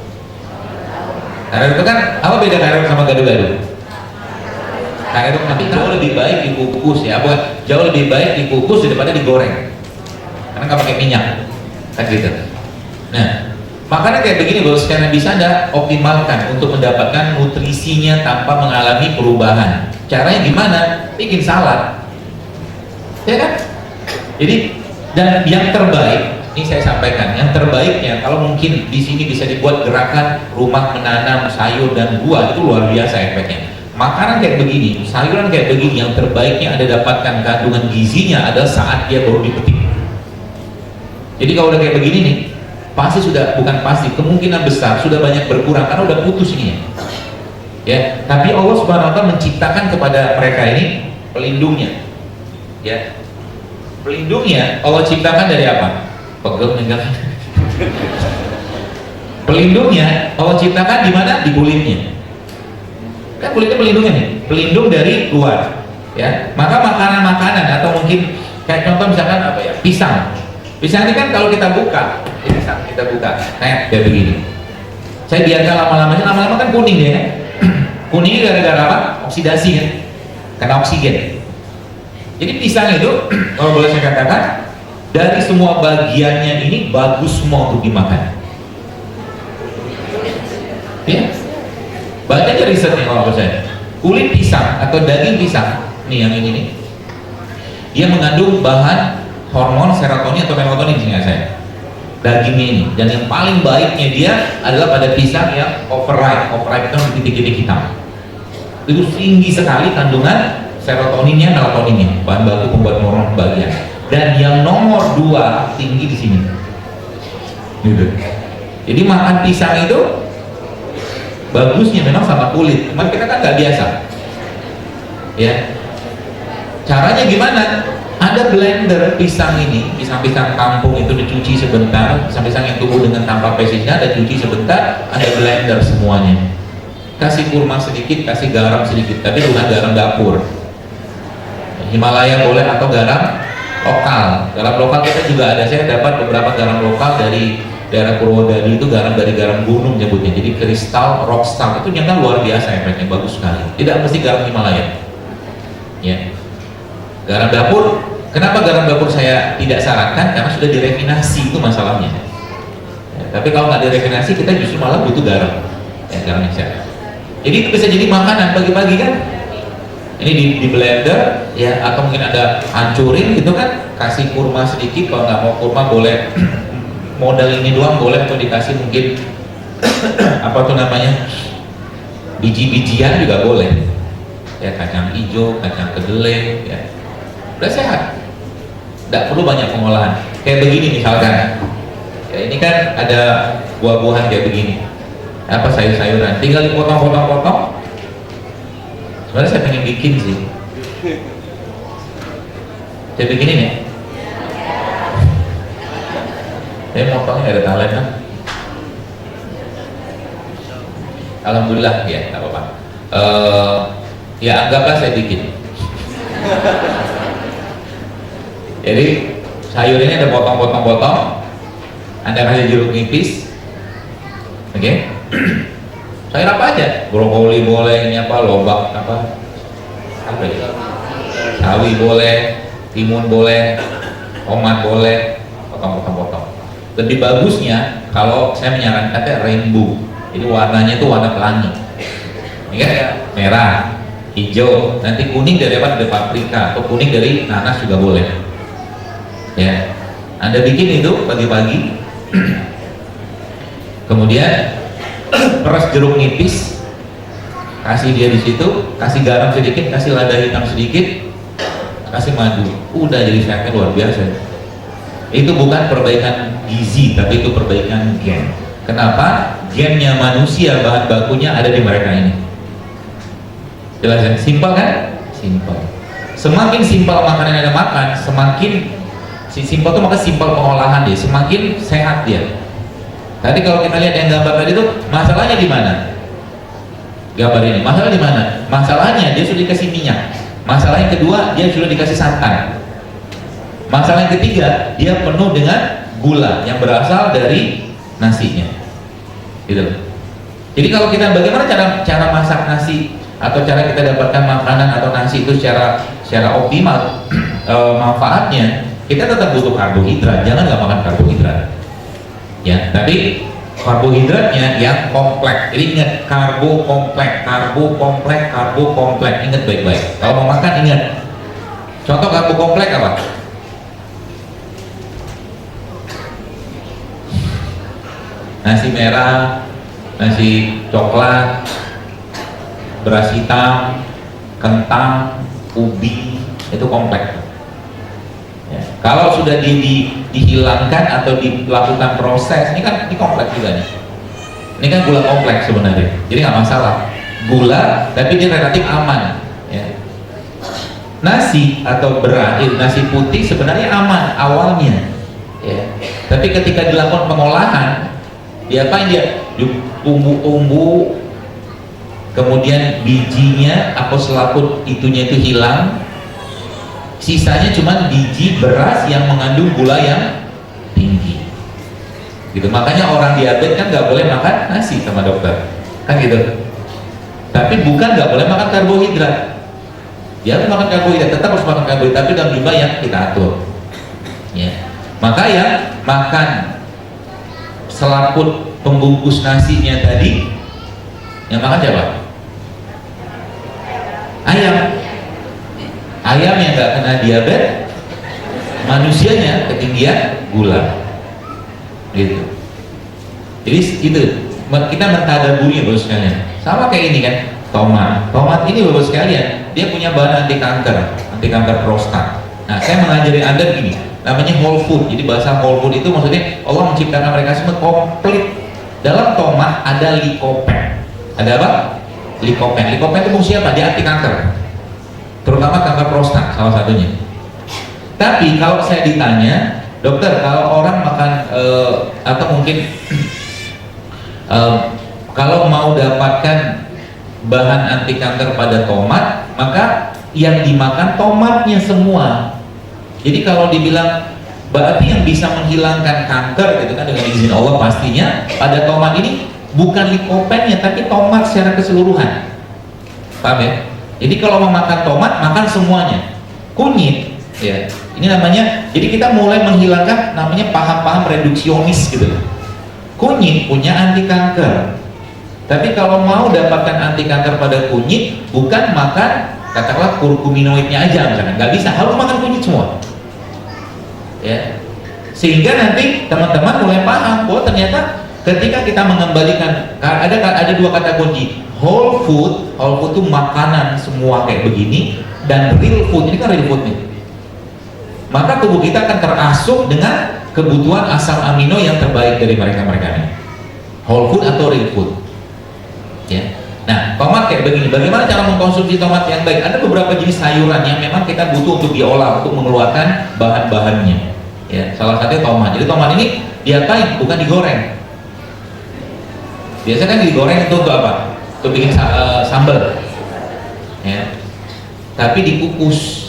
Karedok itu kan apa beda karedok sama gado-gado? Karedok tapi jauh lebih baik dikukus ya, jauh lebih baik dikukus daripada digoreng, karena nggak pakai minyak kan gitu. Nah, makanan kayak begini baru sekarang bisa Anda optimalkan untuk mendapatkan nutrisinya tanpa mengalami perubahan. Caranya gimana? Bikin salad, ya kan? Jadi, dan yang terbaik ini saya sampaikan, yang terbaiknya kalau mungkin di sini bisa dibuat gerakan rumah menanam sayur dan buah, itu luar biasa efeknya. Makanan kayak begini, sayuran kayak begini, yang terbaiknya Anda dapatkan kandungan gizinya adalah saat dia baru dipetik. Jadi kalau udah kayak begini nih, pasti sudah, bukan pasti, kemungkinan besar sudah banyak berkurang karena udah putus ini ya. Tapi Allah Subhanahu wa Ta'ala menciptakan kepada mereka ini pelindungnya ya. Pelindungnya Allah ciptakan dari apa? Pegel meninggal. Pelindungnya Allah ciptakan di mana? Di kulitnya. Kan kulitnya pelindungnya nih, pelindung dari luar ya. Maka makanan-makanan atau mungkin kayak contoh misalkan apa ya, pisang ini kan kalau kita buka ini pisang, kita buka kayak begini, saya biarkan lama-lama kan kuning ya kan. Kuningnya gara-gara apa? Oksidasi kan, karena oksigen. Jadi pisang itu kalau boleh saya katakan, dari semua bagiannya ini bagus semua untuk dimakan ya. Baca aja risetnya kalau saya. kulit pisang atau daging pisang, nih yang ini nih, dia mengandung bahan hormon serotonin atau melatonin sehingga saya dagingnya ini, dan yang paling baiknya dia adalah pada pisang yang overripe itu titik-titik hitam, itu tinggi sekali kandungan serotoninnya, melatoninnya, bahan baku pembuat hormon kebahagiaan. Dan yang nomor 2 tinggi di sini gitu. Jadi makan pisang itu bagusnya memang sama kulit, cuman kita kan nggak biasa ya. Caranya gimana? Ada blender pisang ini, pisang-pisang kampung itu dicuci sebentar, pisang-pisang yang tumbuh dengan tanpa pestisida ada cuci sebentar, ada blender semuanya, kasih kurma sedikit, kasih garam sedikit, tapi bukan garam dapur, Himalaya boleh, atau garam lokal. Garam lokal kita juga ada, saya dapat beberapa garam lokal dari daerah Purwodadi, itu garam dari garam gunung nyebutnya, jadi kristal rockstar, itu nyata luar biasa efeknya, bagus sekali, tidak mesti garam Himalaya ya. Garam dapur, kenapa garam dapur saya tidak sarankan? Karena sudah direfinasi, itu masalahnya ya, tapi kalau nggak direfinasi kita justru malah butuh garam ya, garam yang sehat. Jadi itu bisa jadi makanan pagi-pagi kan, ini di blender ya, atau mungkin ada hancurin gitu kan, kasih kurma sedikit, kalau nggak mau kurma boleh modal ini doang boleh, atau dikasih mungkin apa tuh namanya, biji-bijian juga boleh ya, kacang hijau, kacang kedelai ya, udah sehat, nggak perlu banyak pengolahan. Kayak begini misalkan ya, ini kan ada buah-buahan kayak begini, apa sayur-sayuran, tinggal dipotong-potong-potong. Sebenarnya saya pengen bikin sih, saya bikinin ya, saya motongnya nggak ada talent kan. Alhamdulillah ya, nggak apa-apa. Ya anggaplah saya bikin. Jadi sayur ini ada potong-potong-potong, Anda kasih jeruk nipis, oke? Sayur apa aja, brokoli boleh, ini apa, lobak apa ya? Sawi boleh, timun boleh, tomat boleh, potong-potong-potong. Lebih bagusnya kalau saya menyarankan rainbow, jadi warnanya itu warna pelangi, ini kan ya, merah, hijau, nanti kuning dari apa, dari paprika, atau kuning dari nanas juga boleh ya. Anda bikin itu pagi-pagi kemudian peras jeruk nipis, kasih dia di situ, kasih garam sedikit, kasih lada hitam sedikit, kasih madu, udah jadi efeknya luar biasa. Itu bukan perbaikan gizi, tapi itu perbaikan gen. Kenapa? Gennya manusia, bahan bakunya ada di mereka ini. Jelas ya? Simpel kan? Simpel. Semakin simpel makanan yang Anda makan, semakin simpel itu, maka simpel pengolahan dia, semakin sehat dia. Tadi kalau kita lihat yang gambar tadi itu, masalahnya di mana? Gambar ini, masalah di mana? Masalahnya dia sudah dikasih minyak. Masalah yang kedua, dia sudah dikasih santan. Masalah yang ketiga, dia penuh dengan gula yang berasal dari nasinya. Gitu. Jadi kalau kita, bagaimana cara masak nasi, atau cara kita dapatkan makanan atau nasi itu secara optimal manfaatnya, kita tetap butuh karbohidrat. Jangan nggak makan karbohidrat ya, tapi karbohidratnya yang kompleks. Jadi ingat, karbo kompleks, ingat baik-baik. Kalau mau makan ingat, contoh karbo kompleks apa? Nasi merah, nasi coklat, beras hitam, kentang, ubi, itu kompleks. Ya. Kalau sudah dihilangkan atau dilakukan proses, ini kan kompleks juga nih. Ini kan gula kompleks sebenarnya, jadi nggak masalah. Gula, tapi dia relatif aman. Ya. Nasi atau beras, nasi putih sebenarnya aman awalnya. Ya. Tapi ketika dilakukan pengolahan, diapain dia? Tumbuh-tumbuh, kemudian bijinya atau selaput itunya itu hilang, sisanya cuma biji beras yang mengandung gula yang tinggi gitu. Makanya orang diabetes kan nggak boleh makan nasi sama dokter kan gitu, tapi bukan nggak boleh makan karbohidrat. Dia harus makan karbohidrat, tetap harus makan karbohidrat, tapi dalam jumlah yang kita atur ya. Maka yang makan selaput pembungkus nasinya tadi, yang makan siapa? Ayam yang nggak kena diabetes, manusianya ketinggian gula, gitu. Jadi itu kita mentadaburi Bapak sekalian. Sama kayak ini kan, tomat ini Bapak sekalian, dia punya bahan anti kanker prostat. Nah, saya mengajari Anda begini, namanya whole food. Jadi bahasa whole food itu maksudnya Allah menciptakan mereka semua komplit. Dalam tomat ada lycopene. Ada apa? Lycopene. Lycopene itu fungsi apa? Dia anti kanker, terutama kanker prostat salah satunya. Tapi kalau saya ditanya, dokter, kalau orang makan atau mungkin kalau mau dapatkan bahan anti kanker pada tomat, maka yang dimakan tomatnya semua. Jadi kalau dibilang berarti yang bisa menghilangkan kanker gitu kan dengan izin Allah pastinya pada tomat ini bukan lycopene-nya tapi tomat secara keseluruhan. Paham ya? Jadi kalau mau makan tomat, makan semuanya. Kunyit ya. Ini namanya, jadi kita mulai menghilangkan namanya paham-paham reduksionis gitu. Kunyit punya anti kanker. Tapi kalau mau dapatkan anti kanker pada kunyit, bukan makan katakanlah kurkuminoidnya aja misalkan, nggak bisa, harus makan kunyit semua. Ya. Sehingga nanti teman-teman mulai paham bahwa ternyata ketika kita mengembalikan ada dua kata kunci, whole food itu makanan semua kayak begini, dan real food, ini kan real food nih. Maka tubuh kita akan terasuh dengan kebutuhan asam amino yang terbaik dari mereka-mereka ini. Whole food atau real food. Ya. Nah, tomat kayak begini. Bagaimana cara mengkonsumsi tomat yang baik? Ada beberapa jenis sayuran yang memang kita butuh untuk diolah, untuk mengeluarkan bahan-bahannya. Ya, salah satunya tomat. Jadi tomat ini diapain? Bukan digoreng. Biasanya kan digoreng itu untuk apa? Untuk bikin sambal. Ya. Tapi dikukus.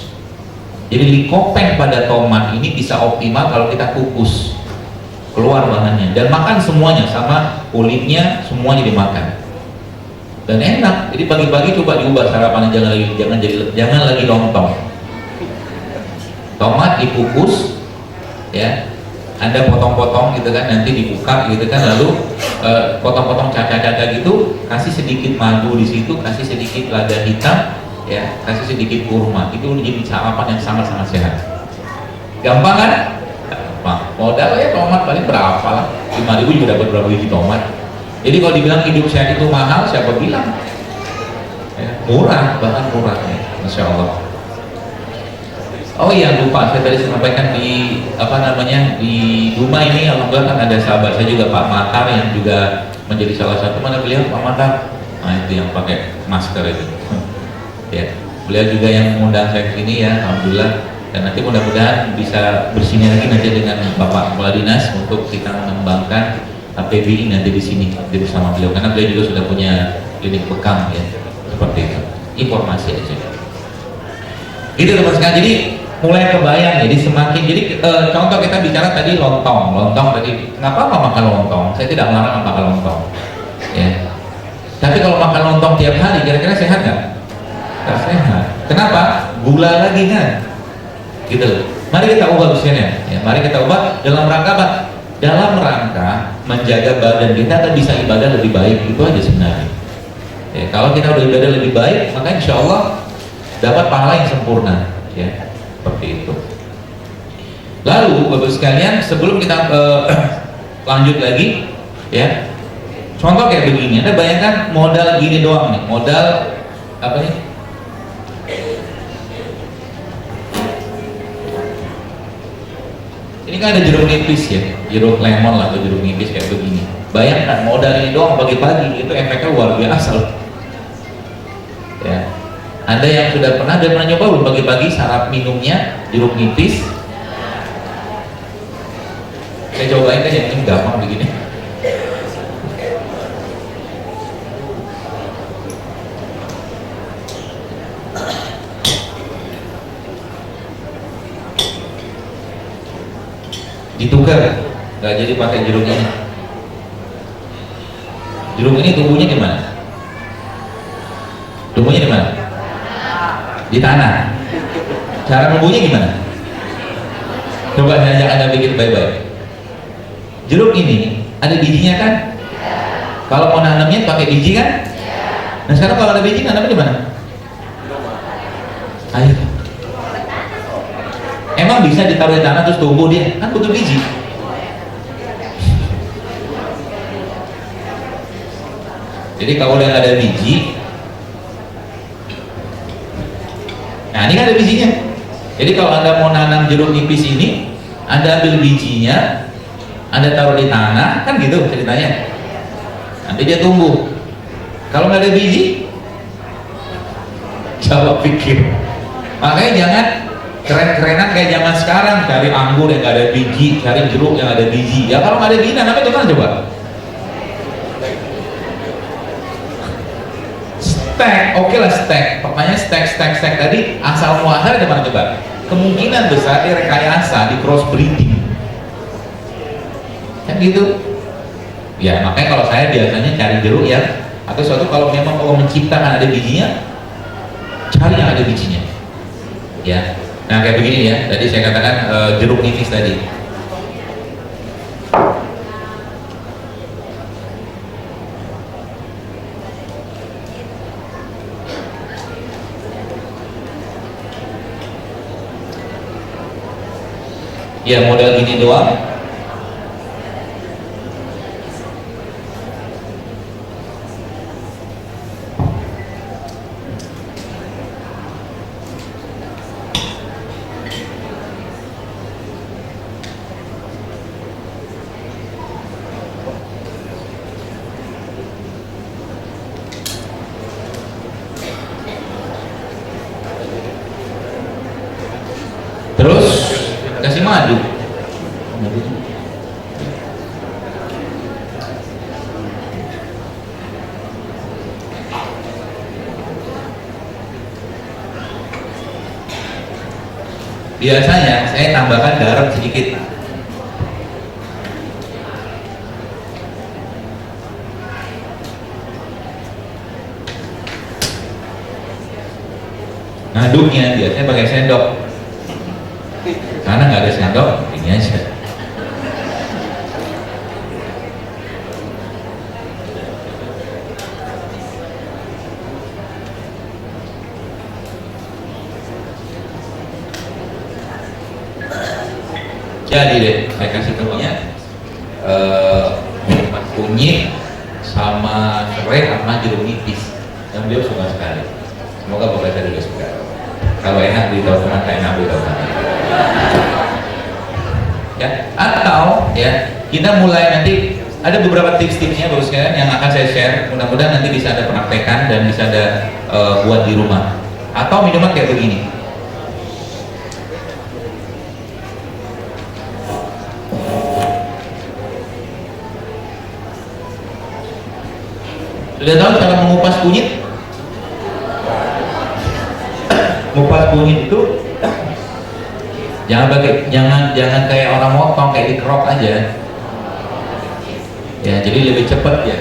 Jadi lycopene pada tomat ini bisa optimal kalau kita kukus, keluar bahannya dan makan semuanya sama kulitnya, semuanya dimakan dan enak. Jadi pagi-pagi coba diubah sarapannya, jangan lagi lontong. Tomat dikukus, ya, Anda potong-potong gitu kan, nanti dibuka gitu kan, lalu potong-potong caca-caca gitu, kasih sedikit madu di situ, kasih sedikit lada hitam. Ya, kasih sedikit kurma, itu jadi sarapan yang sangat-sangat sehat. Gampang kan? Gampang. Modal ya tomat paling berapa lah? 5.000 juga dapat berapa biji tomat. Jadi kalau dibilang hidup sehat itu mahal, siapa bilang? Ya, murah, bahkan murah ya. Masya Allah. Oh iya, lupa, saya tadi sampaikan di di rumah ini, alhamdulillah kan ada sahabat saya juga, Pak Makar, yang juga menjadi salah satu, mana beliau Pak Makar? Nah itu yang pakai masker itu. Ya, beliau juga yang mengundang saya ke sini ya, alhamdulillah. Dan nanti mudah-mudahan bisa bersinergi nanti dengan Bapak Kepala Dinas untuk kita mengembangkan HPBI nanti di sini, nanti bersama beliau, karena beliau juga sudah punya klinik bekam ya, seperti itu. Informasi aja. Itu teman sekalian. Jadi mulai kebayang, jadi semakin, jadi contoh kita bicara tadi lontong tadi, kenapa nggak makan lontong? Saya tidak melarang makan lontong, ya. Tapi kalau makan lontong tiap hari, kira-kira sehat nggak? Sehat. Kenapa? Gula lagi kan? Gitu. Mari kita ubah misalnya. Ya, mari kita ubah dalam rangka apa? Dalam rangka menjaga badan kita agar bisa ibadah lebih baik. Itu aja sebenarnya. Ya, kalau kita udah ibadah lebih baik, maka insya Allah dapat pahala yang sempurna. Ya, seperti itu. Lalu, Bapak sekalian, sebelum kita lanjut lagi, ya, contoh kayak begini. Anda bayangkan modal gini doang nih, modal apa nih? Ini kan ada jeruk nipis ya, jeruk lemon lah atau jeruk nipis kayak begini. Bayangkan modal ini doang pagi-pagi, itu efeknya luar biasa loh. Ya, Anda yang sudah pernah nyoba belum pagi-pagi sarapan minumnya jeruk nipis? Saya cobain aja, ini gampang begini. Ditukar, nggak jadi pakai jeruk ini. Jeruk ini tumbuhnya di mana? Tumbuhnya di mana? Di tanah. Cara tumbuhnya gimana? Coba saya ajak Anda pikir baik-baik. Jeruk ini ada bijinya kan? Kalau mau nanamnya pakai biji kan? Nah sekarang kalau ada biji, nanamnya di mana? Air. Emang bisa ditaruh di tanah terus tumbuh dia? Kan butuh biji. Jadi kalau udah nggak ada biji, nah ini kan ada bijinya. Jadi kalau Anda mau nanam jeruk nipis ini, Anda ambil bijinya, Anda taruh di tanah, kan gitu ceritanya. Nanti dia tumbuh. Kalau nggak ada biji, coba pikir. Makanya jangan keren-kerenan kayak zaman sekarang, cari anggur yang nggak ada biji, cari jeruk yang ada biji. Ya kalau nggak ada biji, nanamnya gimana coba? Stek, oke lah stek. Pokoknya stek tadi asal muasal ada mana coba? Kemungkinan besar dia rekayasa, di crossbreeding. Kan gitu. Ya makanya kalau saya biasanya cari jeruk ya, atau suatu kalau memang Allah menciptakan ada bijinya, cari yang ada bijinya. Ya. Nah kayak begini ya. Tadi saya katakan jeruk nipis tadi. Ya modal gini doang. Terus kasih madu. Biasanya saya tambahkan garam sedikit. Ngaduknya biasanya pakai sendok. Karena nggak ada sendok, ini aja. Jadi deh, saya kasih tahunya kunyit sama serai sama jeruk nipis. Yang beliau suka sekali. Semoga bapak saya juga suka. Kalau enak beritahu teman, tak enak beritahu teman. Ya, atau ya kita mulai nanti ada beberapa tips-tipsnya baru sekalian yang akan saya share. Mudah-mudahan nanti bisa ada praktekan dan bisa ada buat di rumah. Atau minuman kayak begini. Sudah tahu cara mengupas kunyit? Mengupas kunyit itu jangan kayak orang motong, kayak dikerok aja. Ya, jadi lebih cepat ya.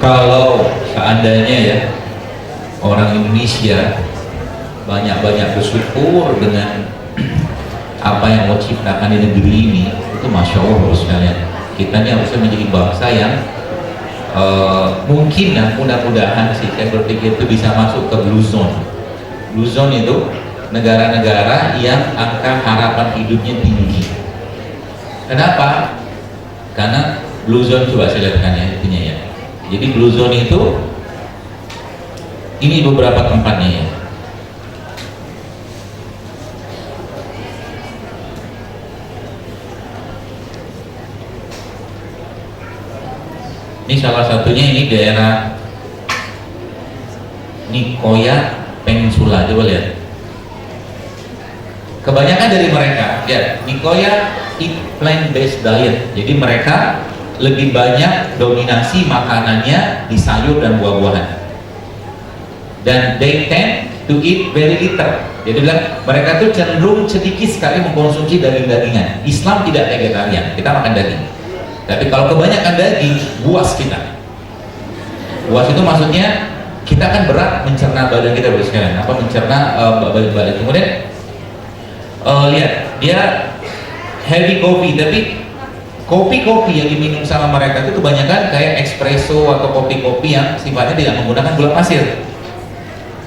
Kalau seandainya ya orang Indonesia banyak-banyak bersyukur dengan apa yang Allah ciptakan di negeri ini, itu Masya Allah harus sekalian. Kita ini harusnya menjadi bangsa yang mungkin ya mudah-mudahan sih saya berpikir itu bisa masuk ke Blue Zone. Blue Zone itu negara-negara yang angka harapan hidupnya tinggi. Kenapa? Karena Blue Zone, coba saya lihatkan ya intinya ya. Jadi Blue Zone itu ini beberapa tempatnya ya. Ini salah satunya, ini daerah Nicoya Peninsula, coba lihat. Kebanyakan dari mereka, ya, Nicoya eat plant-based diet. Jadi mereka lebih banyak dominasi makanannya di sayur dan buah-buahan. Dan they tend to eat very little. Jadi bilang mereka tuh cenderung sedikit sekali mengkonsumsi daging-dagingan. Islam tidak vegetarian, kita makan daging. Tapi kalau kebanyakan daging, buas kita. Buas itu maksudnya kita kan berat mencerna badan kita sekalian, apa mencerna badan. Kemudian lihat dia heavy coffee, tapi kopi-kopi yang diminum sama mereka itu kebanyakan kayak espresso atau kopi-kopi yang sifatnya tidak menggunakan gula pasir,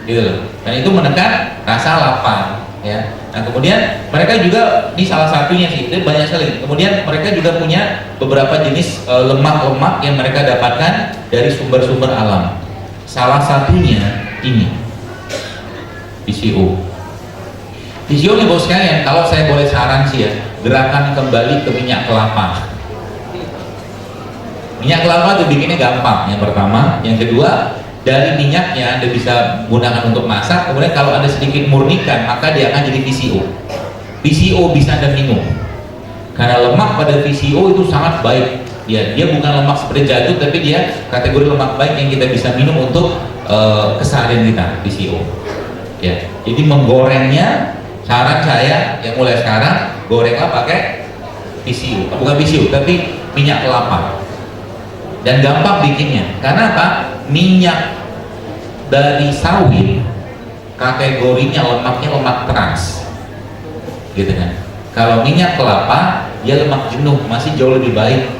gitu loh. Dan itu menekan rasa lapar, ya. Nah kemudian mereka juga ini salah satunya sih, itu banyak sekali. Kemudian mereka juga punya beberapa jenis lemak-lemak yang mereka dapatkan dari sumber-sumber alam. Salah satunya ini PCO. PCO nih bos sekalian, kalau saya boleh saran sih ya, gerakan kembali ke minyak kelapa. Minyak kelapa itu bikinnya gampang, yang pertama. Yang kedua, dari minyaknya Anda bisa gunakan untuk masak. Kemudian kalau Anda sedikit murnikan, maka dia akan jadi PCO. PCO bisa Anda minum, karena lemak pada PCO itu sangat baik. Ya, dia bukan lemak seperti jadul, tapi dia kategori lemak baik yang kita bisa minum untuk keseharian kita, PCO. Ya, jadi menggorengnya, saran saya yang mulai sekarang gorenglah pakai PCO, bukan PCO tapi minyak kelapa. Dan gampang bikinnya, karena apa? Minyak dari sawit kategorinya lemaknya lemak trans, gitu kan. Kalau minyak kelapa dia lemak jenuh, masih jauh lebih baik,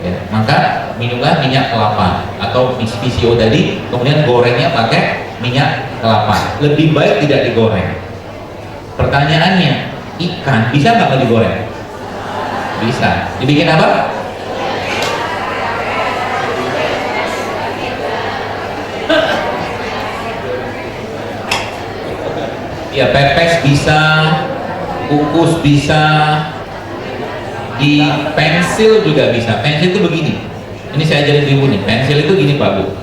ya. Maka minumlah minyak kelapa atau PCO tadi, kemudian gorengnya pakai minyak kelapa. Lebih baik tidak digoreng. Pertanyaannya, ikan bisa nggak digoreng? Bisa. Dibikin apa? Ya, pepes bisa, kukus bisa, di pensil juga bisa. Pensil itu begini. Ini saya ajarin ibu nih. Pensil itu gini Pak Bu.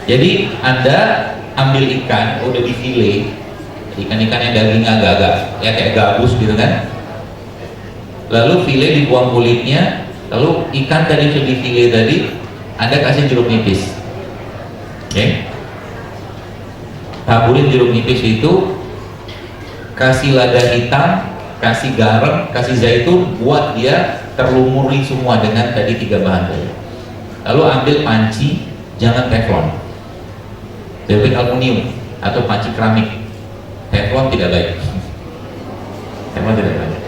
Jadi Anda ambil ikan, udah di file, ikan-ikan yang dagingnya agak-agak ya kayak gabus gitu kan. Lalu file dibuang kulitnya, lalu ikan tadi sudah di file tadi, Anda kasih jeruk nipis. Oke. Taburin jeruk nipis itu, kasih lada hitam, kasih garam, kasih zaitun, buat dia terlumuri semua dengan tadi 3 bahan tadi. Lalu ambil panci, jangan teflon, lebih aluminium atau panci keramik. Teflon tidak baik. Teflon tidak baik.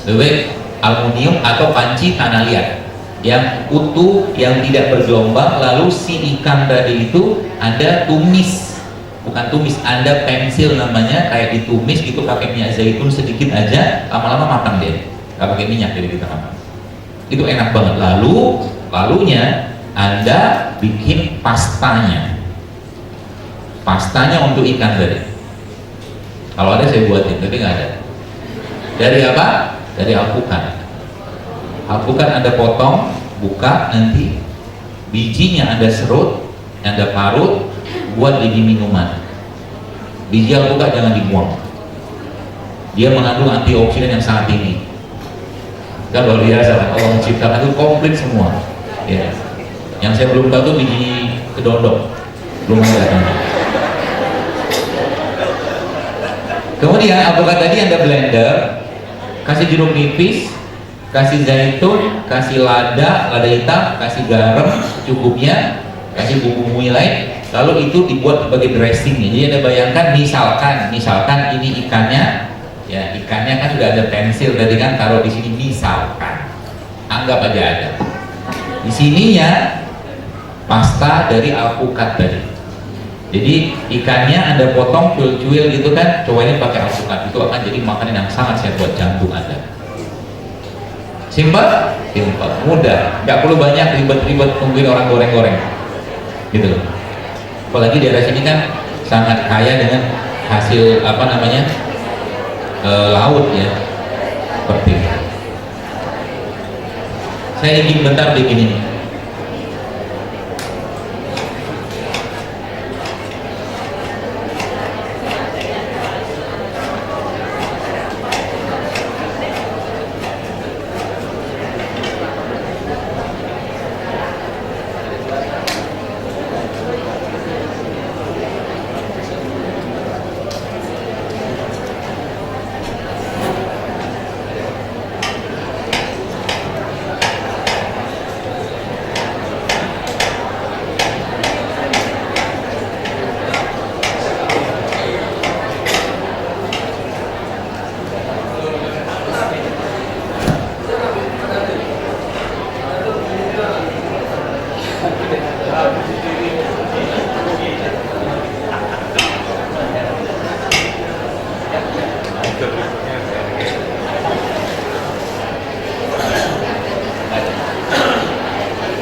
Lebih aluminium atau panci tanah liat yang utuh, yang tidak bergelombang. Lalu si ikan tadi itu Anda tumis. Bukan tumis, Anda pensil namanya, kayak ditumis gitu pakai minyak zaitun sedikit aja, lama-lama makan deh, nggak pakai minyak jadi kita makan. Itu enak banget. Lalunya Anda bikin pastanya untuk ikan tadi. Kalau ada saya buatin, tapi nggak ada. Dari apa? Dari alpukat. Alpukat Anda potong, buka, nanti bijinya Anda serut, Anda parut, buat jadi minuman. Biji alpukat jangan dibuang, dia mengandung antioksidan yang sangat tinggi. Kan luar biasa kan, Allah menciptakan itu komplit semua, ya. Yang saya belum tahu tuh biji kedondong, belum ada kan. Kemudian alpukat tadi Anda blender, kasih jeruk nipis, kasih zaitun, kasih lada hitam, kasih garam cukupnya, kasih bumbu-bumbu lain. Lalu itu dibuat sebagai dressingnya. Jadi Anda bayangkan, misalkan ini ikannya, ya ikannya kan sudah ada pensil tadi kan, taruh di sini misalkan, anggap aja ada. Di sininya pasta dari alpukat tadi. Jadi ikannya Anda potong cuil-cuil gitu kan, cobain pakai alpukat, itu akan jadi makanan yang sangat sehat buat jantung Anda. Simpel, mudah, nggak perlu banyak ribet-ribet tungguin orang goreng-goreng, gitu loh. Apalagi daerah sini kan sangat kaya dengan hasil laut ya, seperti itu. Saya ingin bentar bikin ini.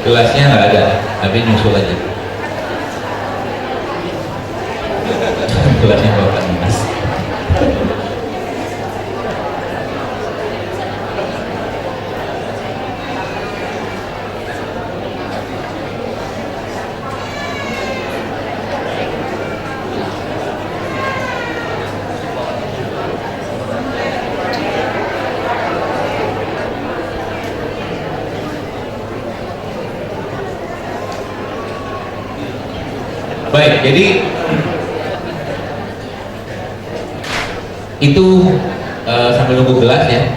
Gelasnya nggak ada, tapi nyusul aja. Gelasnya Bapak Dinas. Baik, jadi itu sambil nunggu gelas ya.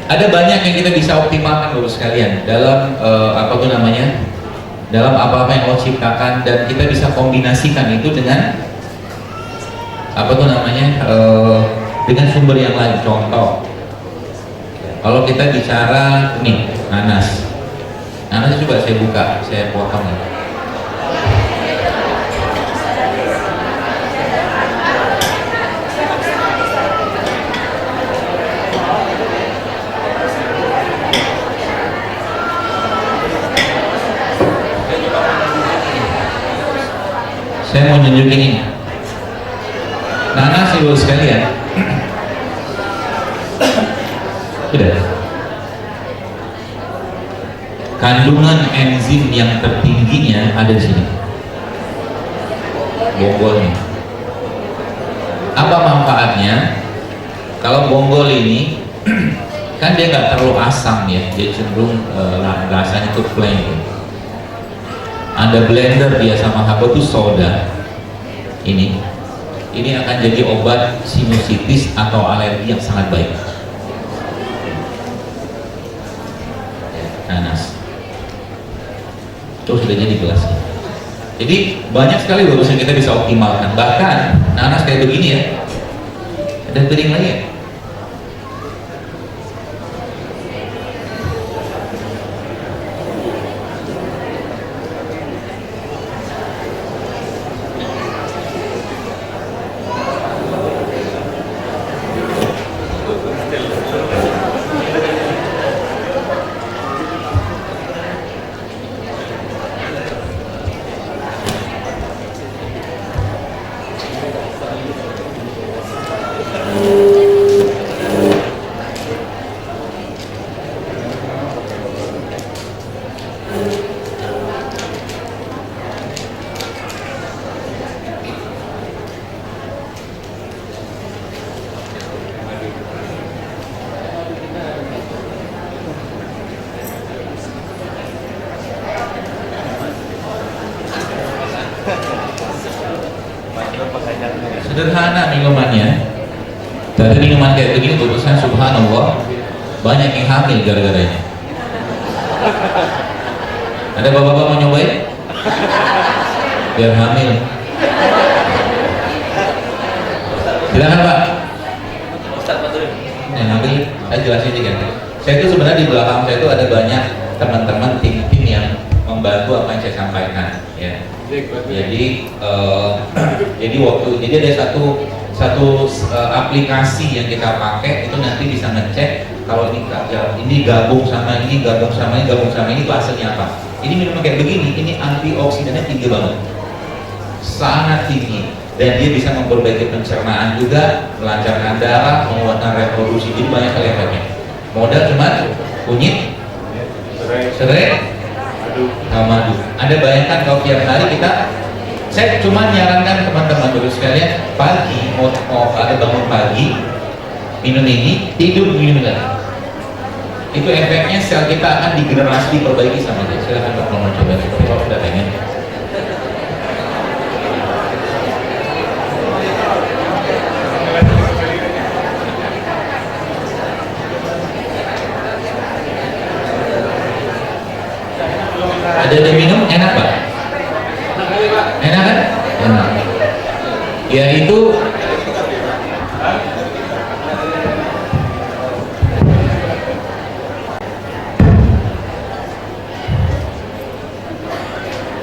Ada banyak yang kita bisa optimalkan Bapak sekalian dalam apa tuh namanya, dalam apa-apa yang Allah ciptakan, dan kita bisa kombinasikan itu dengan apa tuh namanya, dengan sumber yang lain. Contoh, kalau kita bicara nih nanas coba saya buka, saya potong ya. Saya mau nunjukin ini nanas ibu sekalian. Udah, kandungan enzim yang tertingginya ada di sini, bonggolnya. Apa manfaatnya? Kalau bonggol ini kan dia nggak terlalu asam ya, dia cenderung rasanya tuh plain. Anda blender dia sama habatus soda, ini akan jadi obat sinusitis atau alergi yang sangat baik. Nanas itu sudah jadi gelasnya. Jadi banyak sekali bagus yang kita bisa optimalkan. Bahkan nanas kayak begini ya, ada piring lagi ya. Sederhana minumannya, dari minuman kayak begini putusan subhanallah banyak yang hamil gara-gara ini. Ada bapak-bapak mau nyobain? Biar hamil. Silakan Pak. Yang hamil, saya jelasin juga. Saya itu sebenarnya di belakang saya itu ada banyak teman-teman tim-tim yang membantu apa yang saya sampaikan ya. Jadi jadi ada satu aplikasi yang kita pakai itu nanti bisa ngecek kalau ini gabung sama ini itu hasilnya apa. Ini minuman kayak begini, ini antioksidannya tinggi banget, sangat tinggi, dan dia bisa memperbaiki pencernaan juga, melancarkan darah, menguatkan reproduksi. Jadi banyak kali efeknya. Modal cuma kunyit, serai, madu. Anda bayangkan kalau tiap hari saya cuma nyarankan teman-teman dulu sekalian, pagi mau ada bangun pagi minum ini, tidur minum lagi. Itu efeknya sel kita akan digenerasi, diperbaiki sama dia. Silahkan Pak, mau coba seperti kalau sudah pengen. Ada minum enak Pak? Enak kan? Enak. Ya itu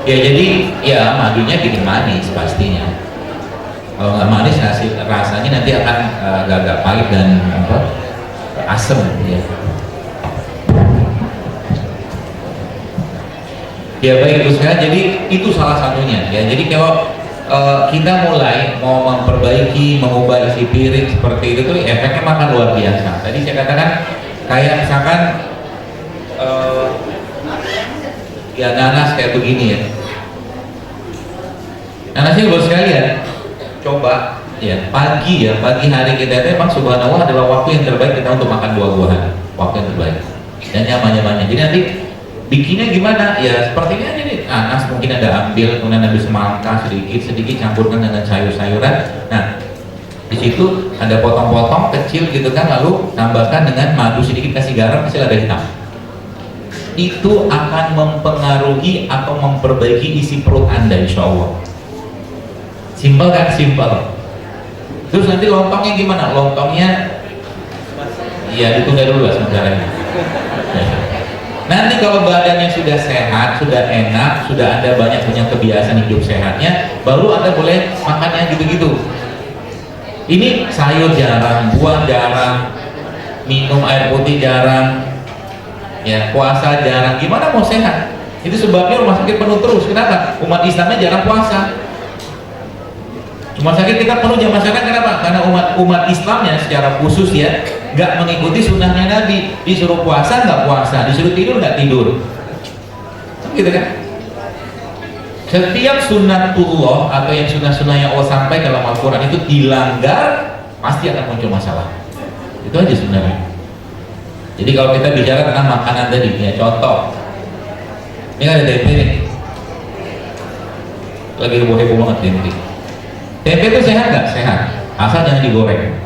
ya, jadi ya madunya bikin manis pastinya. Kalau nggak manis rasanya nanti akan agak pahit dan asam ya. Ya baik itu sekali. Jadi itu salah satunya ya. Jadi kalau kita mulai mau memperbaiki, mengubah isi piring seperti itu tuh efeknya makan luar biasa. Tadi saya katakan kayak misalkan ya nanas kayak begini ya. Nanasnya buat sekalian coba ya pagi hari kita itu memang subhanallah adalah waktu yang terbaik kita untuk makan buah-buahan, waktu yang terbaik dan nyaman-nyamannya. Jadi nanti bikinnya gimana ya seperti ini aja nih, nanas mungkin ada ambil, kemudian ambil semangka sedikit campurkan dengan sayur-sayuran. Nah di situ ada potong-potong kecil gitu kan, lalu tambahkan dengan madu sedikit, kasih garam, kasih lada hitam. Itu akan mempengaruhi atau memperbaiki isi perut Anda insya Allah. Simpel kan? Simpel. Terus nanti lontongnya gimana? Lontongnya ya ditunda dulu lah sementara ini. Nanti kalau badannya sudah sehat, sudah enak, sudah Anda banyak punya kebiasaan hidup sehatnya, baru Anda boleh makannya gitu-gitu. Ini sayur jarang, buah jarang, minum air putih jarang, ya puasa jarang. Gimana mau sehat? Itu sebabnya rumah sakit penuh terus. Kenapa? Umat Islamnya jarang puasa. Rumah sakit kita penuh jamaah masyarakat. Kenapa? Karena umat Islamnya secara khusus ya nggak mengikuti sunnahnya Nabi. Disuruh puasa nggak puasa, disuruh tidur nggak tidur, gitu kan? Setiap sunnatullah atau yang sunnah-sunnah yang Allah sampaikan dalam Al-Quran itu dilanggar, pasti akan muncul masalah. Itu aja sebenarnya. Jadi kalau kita bicara tentang makanan tadi, ya contoh, ini ada tempe nih, lagi heboh-heboh banget tempe. Tempe itu sehat nggak? Sehat, asal jangan digoreng.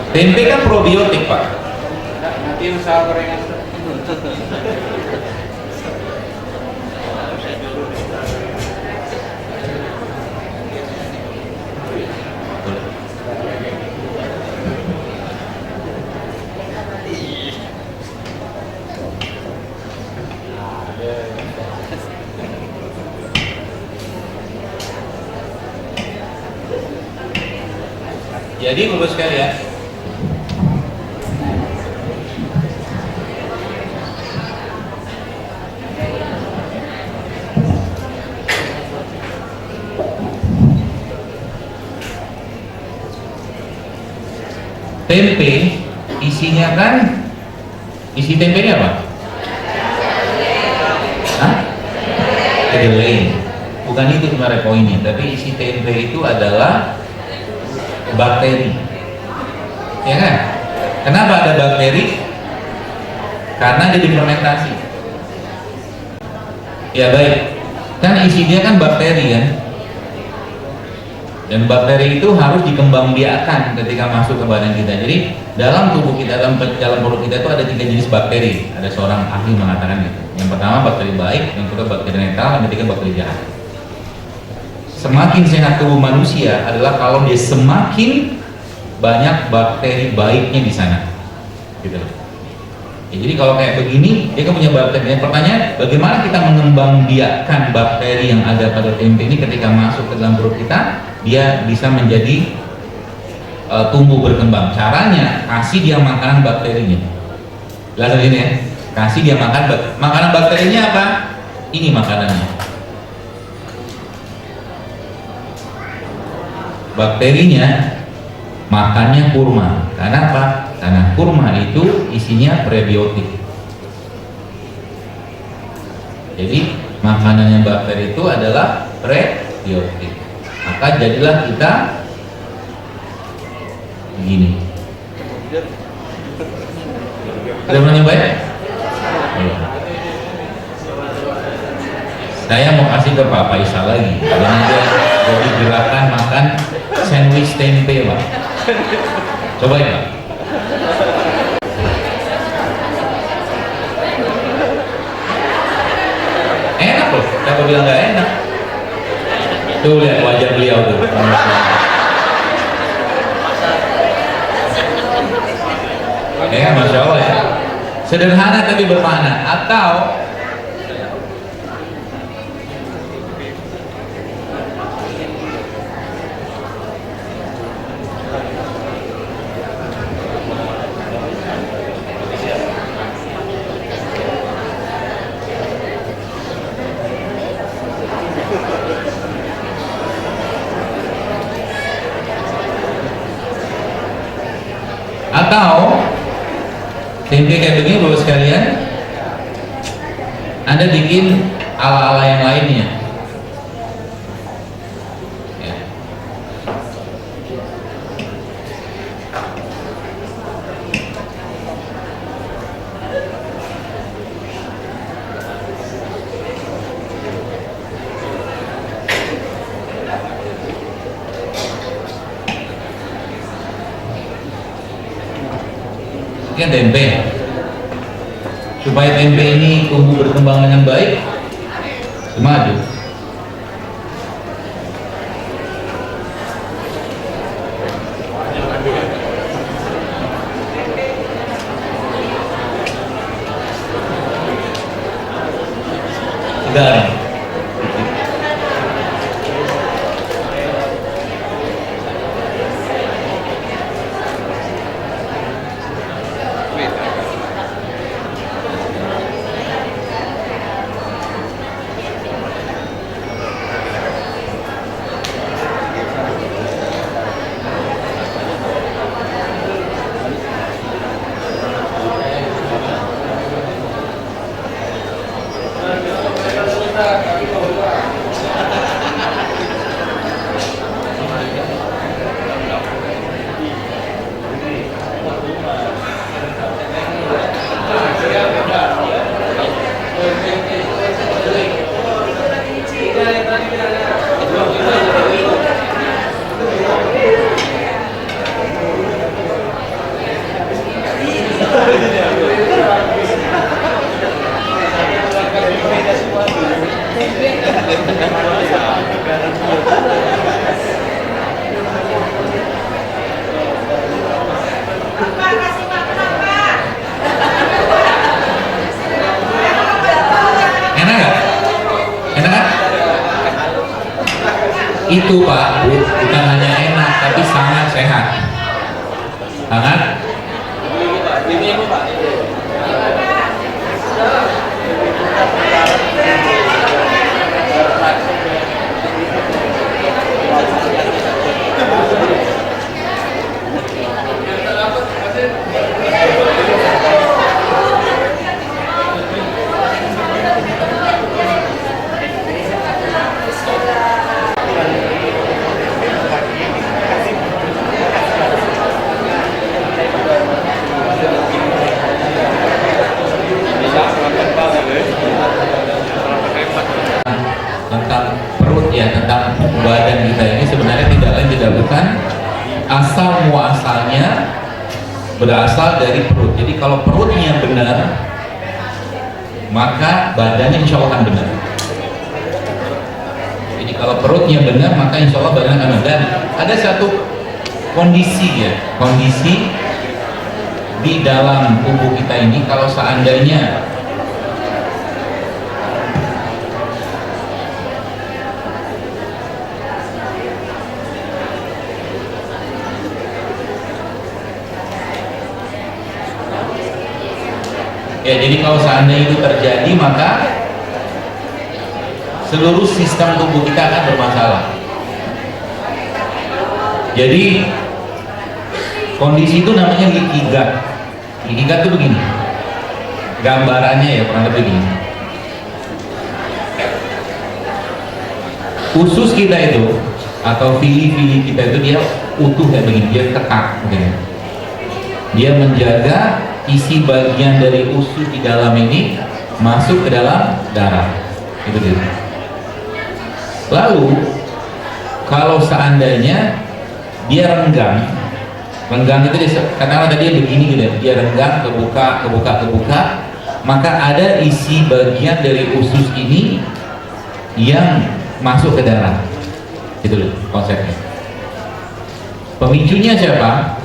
Tempe kan probiotik Pak. Nanti usaha gorengan. Jadi bagus sekali ya. Tempe isinya kan, isi tempe ini apa? Hah? Kedelai. Bukan itu sebenarnya poinnya, tapi isi tempe itu adalah bakteri, ya kan? Kenapa ada bakteri? Karena dia difermentasi. Ya baik, kan isi dia kan bakteri kan, dan bakteri itu harus dikembangbiakkan ketika masuk ke badan kita. Jadi dalam tubuh kita, dalam perut kita itu ada 3 jenis bakteri. Ada seorang ahli mengatakan gitu. Yang pertama bakteri baik, yang kedua bakteri netral, yang ketiga bakteri jahat. Semakin sehat tubuh manusia adalah kalau dia semakin banyak bakteri baiknya di sana, gitu. Ya, jadi kalau kayak begini, dia kan punya bakteri. Pertanyaan, bagaimana kita mengembangbiakkan bakteri yang ada pada tempe ini ketika masuk ke dalam perut kita, dia bisa menjadi tumbuh berkembang. Caranya, kasih dia makanan bakterinya. Jelas ini ya, kasih dia makanan bakterinya apa? Ini makanannya. Bakterinya makannya kurma. Karena apa? Karena kurma itu isinya prebiotik. Jadi makanannya bakteri itu adalah prebiotik. Maka jadilah kita begini. Sudah pernah nyoba ya? Saya mau kasih ke Pak Faisal lagi. Karena dia jadi gerakan makan sandwich tempe Pak. Cobain Pak. Enak loh, kenapa bilang gak enak? Tuh lihat wajah beliau tuh. Ya, Masya Allah ya. Sederhana tapi bermakna. Atau tempe kayak begini Bapak sekalian, Anda bikin ala-ala yang lainnya. Ya. Ini kan tempe. Supaya tempe ini tumbuh berkembang dengan baik, madu. Garam. Itu Pak, bukan hanya enak tapi sangat sehat. Sangat. Tentang perut ya, tentang badan kita ini sebenarnya tidak lain tidak bukan asal muasalnya berasal dari perut. Jadi kalau perutnya benar, maka badannya insya Allah akan benar. Jadi kalau perutnya benar, maka insya Allah badannya akan benar. Dan ada satu kondisi ya, kondisi di dalam tubuh kita ini kalau seandainya ya, jadi kalau seandainya itu terjadi maka seluruh sistem tubuh kita akan bermasalah. Jadi kondisi itu namanya leaky gut. Leaky gut itu begini, gambarannya ya kurang lebih begini. Usus kita itu atau fili-fili kita itu dia utuh kayak begini, dia ketat begini. Dia menjaga isi bagian dari usus di dalam ini masuk ke dalam darah. Itu dia. Lalu kalau seandainya dia renggang itu dia, karena tadi begini gitu, dia renggang, kebuka, maka ada isi bagian dari usus ini yang masuk ke darah. Itu loh konsepnya. Pemicunya siapa?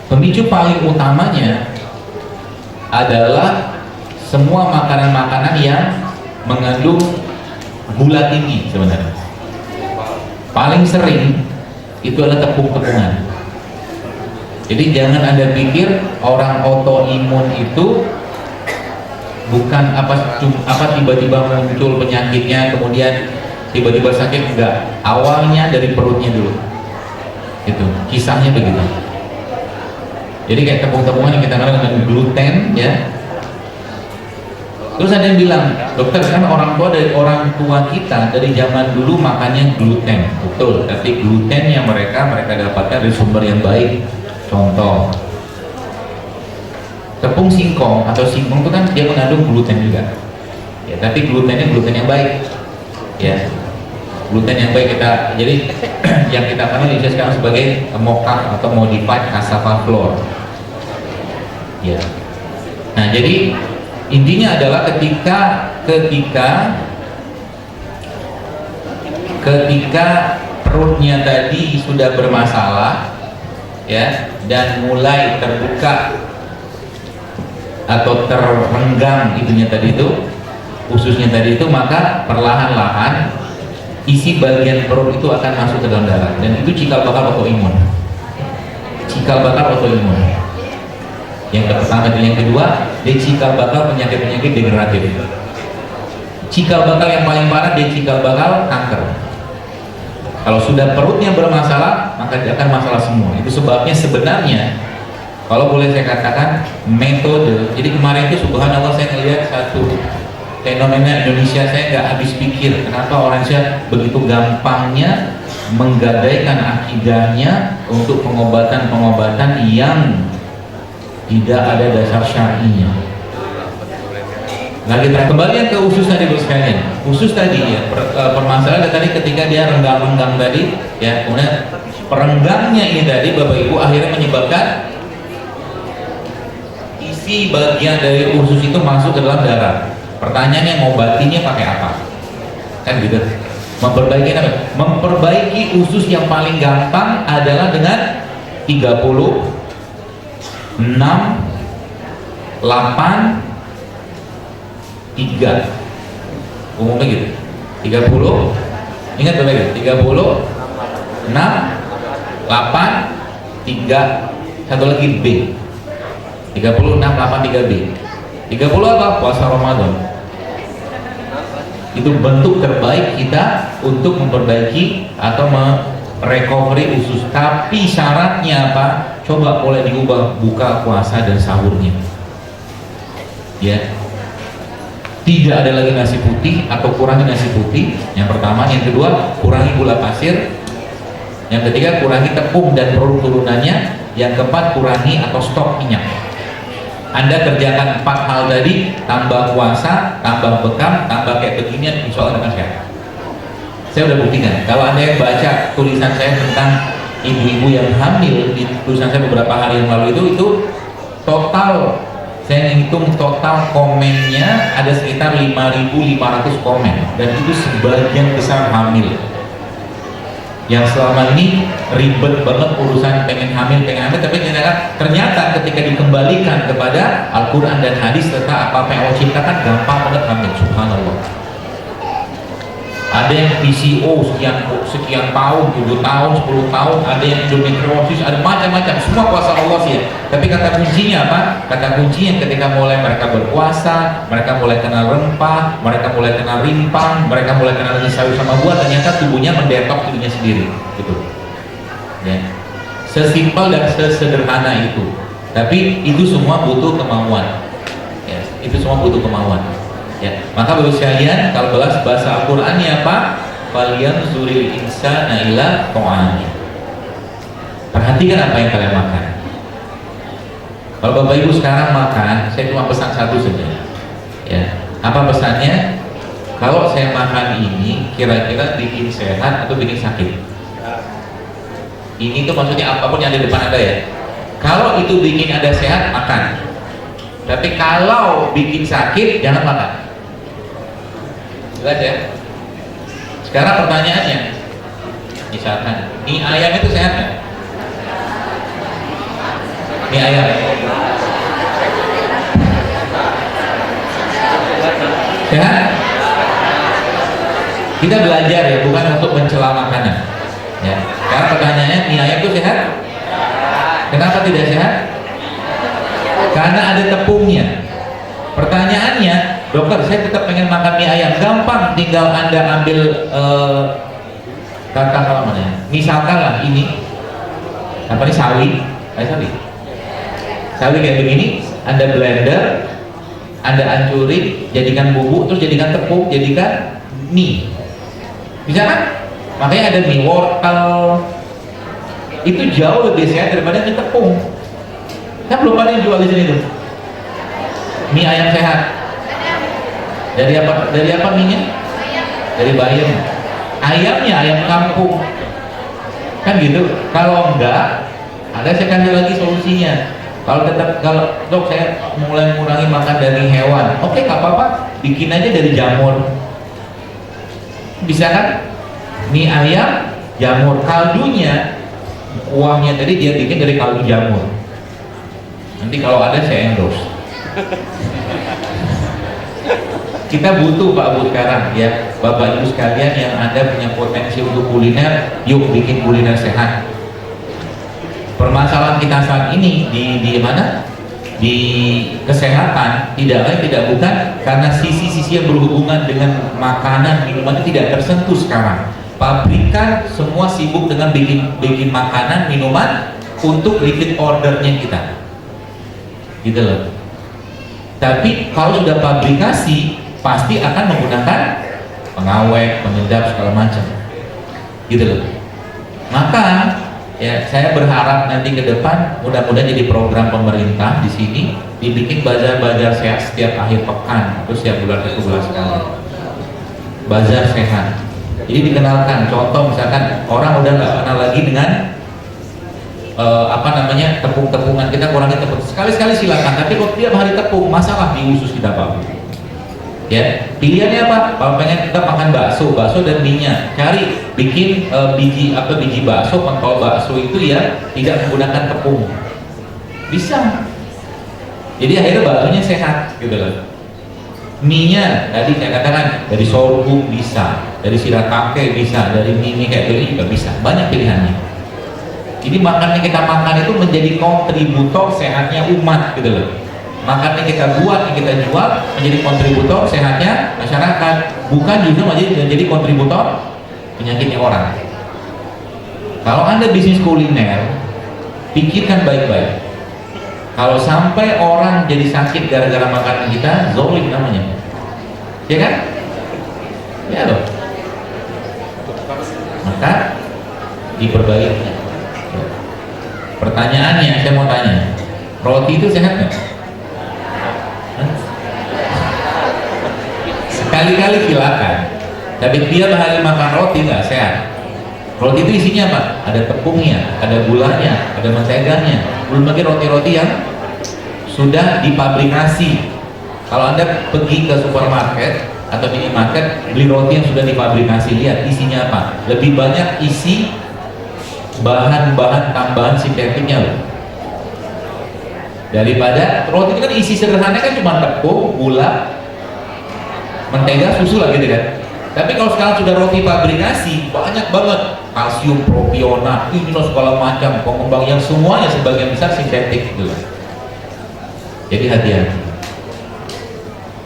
Pemicu paling utamanya adalah semua makanan-makanan yang mengandung gula tinggi sebenarnya. Paling sering itu adalah tepung-tepungan. Jadi jangan Anda pikir orang autoimun itu bukan apa tiba-tiba muncul penyakitnya kemudian tiba-tiba sakit, enggak. Awalnya dari perutnya dulu. Itu kisahnya begitu. Jadi kayak tepung-tepungan yang kita kenal dengan gluten, ya. Terus ada yang bilang, dokter kan orang tua kita dari zaman dulu makannya gluten, betul. Tapi gluten yang mereka dapatkan dari sumber yang baik. Contoh, tepung singkong atau singkong itu kan dia mengandung gluten juga. Ya, tapi glutennya gluten yang baik. Ya, gluten yang baik kita. Jadi yang kita kenal di Indonesia sekarang sebagai mocha atau modified cassava flour. Ya. Nah, jadi intinya adalah ketika perutnya tadi sudah bermasalah, ya, dan mulai terbuka atau terenggang itunya tadi itu, ususnya tadi itu, maka perlahan-lahan isi bagian perut itu akan masuk ke dalam darah, dan itu cikal bakal autoimun. Yang pertama dan yang kedua, dia cikal bakal penyakit-penyakit degeneratif. Cikal bakal yang paling parah, dia cikal bakal kanker. Kalau sudah perutnya bermasalah, maka dia akan masalah semua. Itu sebabnya sebenarnya, kalau boleh saya katakan, metode. Jadi kemarin itu subhanallah saya melihat satu fenomena Indonesia, saya nggak habis pikir kenapa orang Indonesia begitu gampangnya menggadaikan akidahnya untuk pengobatan-pengobatan yang tidak ada dasar syar'inya. Lagi kembali yang ke usus tadi bos sekalian. Usus tadi ya, permasalahan tadi ketika dia renggang-renggang tadi, ya, kemudian perenggangnya ini tadi Bapak Ibu akhirnya menyebabkan isi bagian dari usus itu masuk ke dalam darah. Pertanyaannya, mau batinya pakai apa? Kan gitu. Memperbaiki apa? Memperbaiki usus yang paling gampang adalah dengan 30, 6, 8, 3. Umumnya gitu. 30. Ingat Bapak Ibu, 30, 6, 8, 3. Satu lagi B. 30, 6, 8, 3 B. 30 apa? Puasa Ramadan. Itu bentuk terbaik kita untuk memperbaiki atau merecovery usus. Tapi syaratnya apa? Coba boleh diubah buka puasa dan sahurnya. Ya. Tidak ada lagi nasi putih atau kurangi nasi putih. Yang pertama, yang kedua, kurangi gula pasir. Yang ketiga, kurangi tepung dan produk turunannya. Yang keempat, kurangi atau stop minyak. Anda kerjakan 4 hal tadi, tambah puasa, tambah bekam, tambah kayak beginian, insya Allah akan sehat. Saya udah buktikan. Kalau Anda yang baca tulisan saya tentang ibu-ibu yang hamil di tulisan saya beberapa hari yang lalu itu total, saya hitung total komennya ada sekitar 5.500 komen, dan itu sebagian besar hamil. Yang selama ini ribet banget urusan pengen hamil, tapi ternyata ketika dikembalikan kepada Al-Quran dan hadis tentang apa yang Allah ciptakan, gampang banget hamil. Subhanallah. Ada yang PCO sekian tahun, 7 tahun, 10 tahun, ada yang endometriosis, ada macam-macam, semua kuasa Allah sih ya. Tapi kata kuncinya apa? Kata kuncinya ketika mulai mereka berpuasa, mereka mulai kenal rempah, mereka mulai kenal rimpang, mereka mulai kenal sayur sama buah, ternyata tubuhnya mendetok dirinya sendiri, gitu. Ya. Sesimpel dan sesederhana itu. Tapi itu semua butuh kemauan. Ya, itu semua butuh kemauan. Ya, maka Bapak sekalian, kalau bahasa Al-Qur'annya apa? Falyanzuril insana ila ta'ami. Perhatikan apa yang kalian makan. Kalau Bapak Ibu sekarang makan, saya cuma pesan satu saja. Ya, apa pesannya? Kalau saya makan ini, kira-kira bikin sehat atau bikin sakit? Ini tuh maksudnya apapun yang ada di depan Anda ya. Kalau itu bikin Anda sehat, makan. Tapi kalau bikin sakit, jangan makan. Jelas ya? Sekarang pertanyaannya, misalkan mie ayam itu sehat nggak? Mie ayam sehat? Kita belajar ya, bukan untuk mencela makanan ya. Sekarang pertanyaannya, mie ayam itu sehat? Kenapa tidak sehat? Karena ada tepungnya. Pertanyaannya, dokter, saya tetap pengen makan mie ayam. Gampang, tinggal Anda ambil katakanlah mana ya? Misalkan lah ini apa nih, sawi, sawi. sawi kayak begini, Anda blender, Anda hancurin, jadikan bubuk, terus jadikan tepung, jadikan mie. Bisa kan? Makanya ada mie wortel. Itu jauh lebih sehat daripada mie tepung. Kan belum ada yang jual di sini tuh. Mie ayam sehat. Dari apa? Dari apa mie-nya? Dari bayam. Ayamnya ayam kampung. Kan gitu. Kalau enggak, ada saya kasih lagi solusinya. Kalau dok saya mulai mengurangi makan daging hewan, oke nggak apa-apa, bikin aja dari jamur. Bisa kan? Mie ayam, jamur, kaldunya, kuahnya tadi dia bikin dari kaldu jamur. Nanti kalau ada saya endorse. Kita butuh Pak Bu sekarang ya, Bapak Ibu sekalian yang Anda punya potensi untuk kuliner, yuk bikin kuliner sehat. Permasalahan kita saat ini di mana? Di kesehatan tidak lain tidak bukan karena sisi-sisi yang berhubungan dengan makanan minuman itu tidak tersentuh sekarang. Pabrikan semua sibuk dengan bikin makanan minuman untuk repeat ordernya kita, gitu loh. Tapi kalau sudah pabrikasi pasti akan menggunakan pengawet, penyedap segala macam, gitu loh. Maka ya saya berharap nanti ke depan mudah-mudahan jadi program pemerintah di sini dibikin bazar-bazar sehat setiap akhir pekan atau setiap bulan sekali. Bazar sehat. Jadi dikenalkan contoh misalkan orang udah nggak kenal lagi dengan tepung-tepungan, kita kurangi tepung sekali-sekali silakan, tapi kalau tiap hari tepung masalah di usus kita Pak. Ya, pilihannya apa? Kalau pengen kita makan bakso dan minyak, cari bikin biji bakso, pentol bakso itu ya tidak menggunakan tepung. Bisa. Jadi akhirnya baksonya sehat gitu loh. Mie-nya tadi saya katakan dari sorghum bisa, dari shiratake bisa, dari mie kayak gini juga bisa. Banyak pilihannya. Jadi makanan yang kita makan itu menjadi kontributor sehatnya umat gitu loh. Makanan yang kita buat, yang kita jual menjadi kontributor sehatnya masyarakat, bukan juga menjadi kontributor penyakitnya orang. Kalau Anda bisnis kuliner, pikirkan baik-baik. Kalau sampai orang jadi sakit gara-gara makanan kita, zolim namanya, ya kan? Ya loh. Maka diperbaiki. Pertanyaannya, saya mau tanya, roti itu sehat nggak? Sekali-kali silakan, tapi dia hari makan roti nggak sehat. Roti itu isinya apa? Ada tepungnya, ada gulanya, ada menteganya. Belum lagi roti-roti yang sudah dipabrikasi. Kalau Anda pergi ke supermarket atau minimarket beli roti yang sudah dipabrikasi, lihat isinya apa. Lebih banyak isi bahan-bahan tambahan sintetiknya loh. Daripada roti itu kan isi sederhananya kan cuma tepung, gula, mentega, susu lah gitu kan. Tapi kalau sekarang sudah roti pabrikasi, banyak banget kalsium, propionat, ini loh segala macam pengembang yang semuanya sebagian besar sintetik gitu. Jadi hati-hati.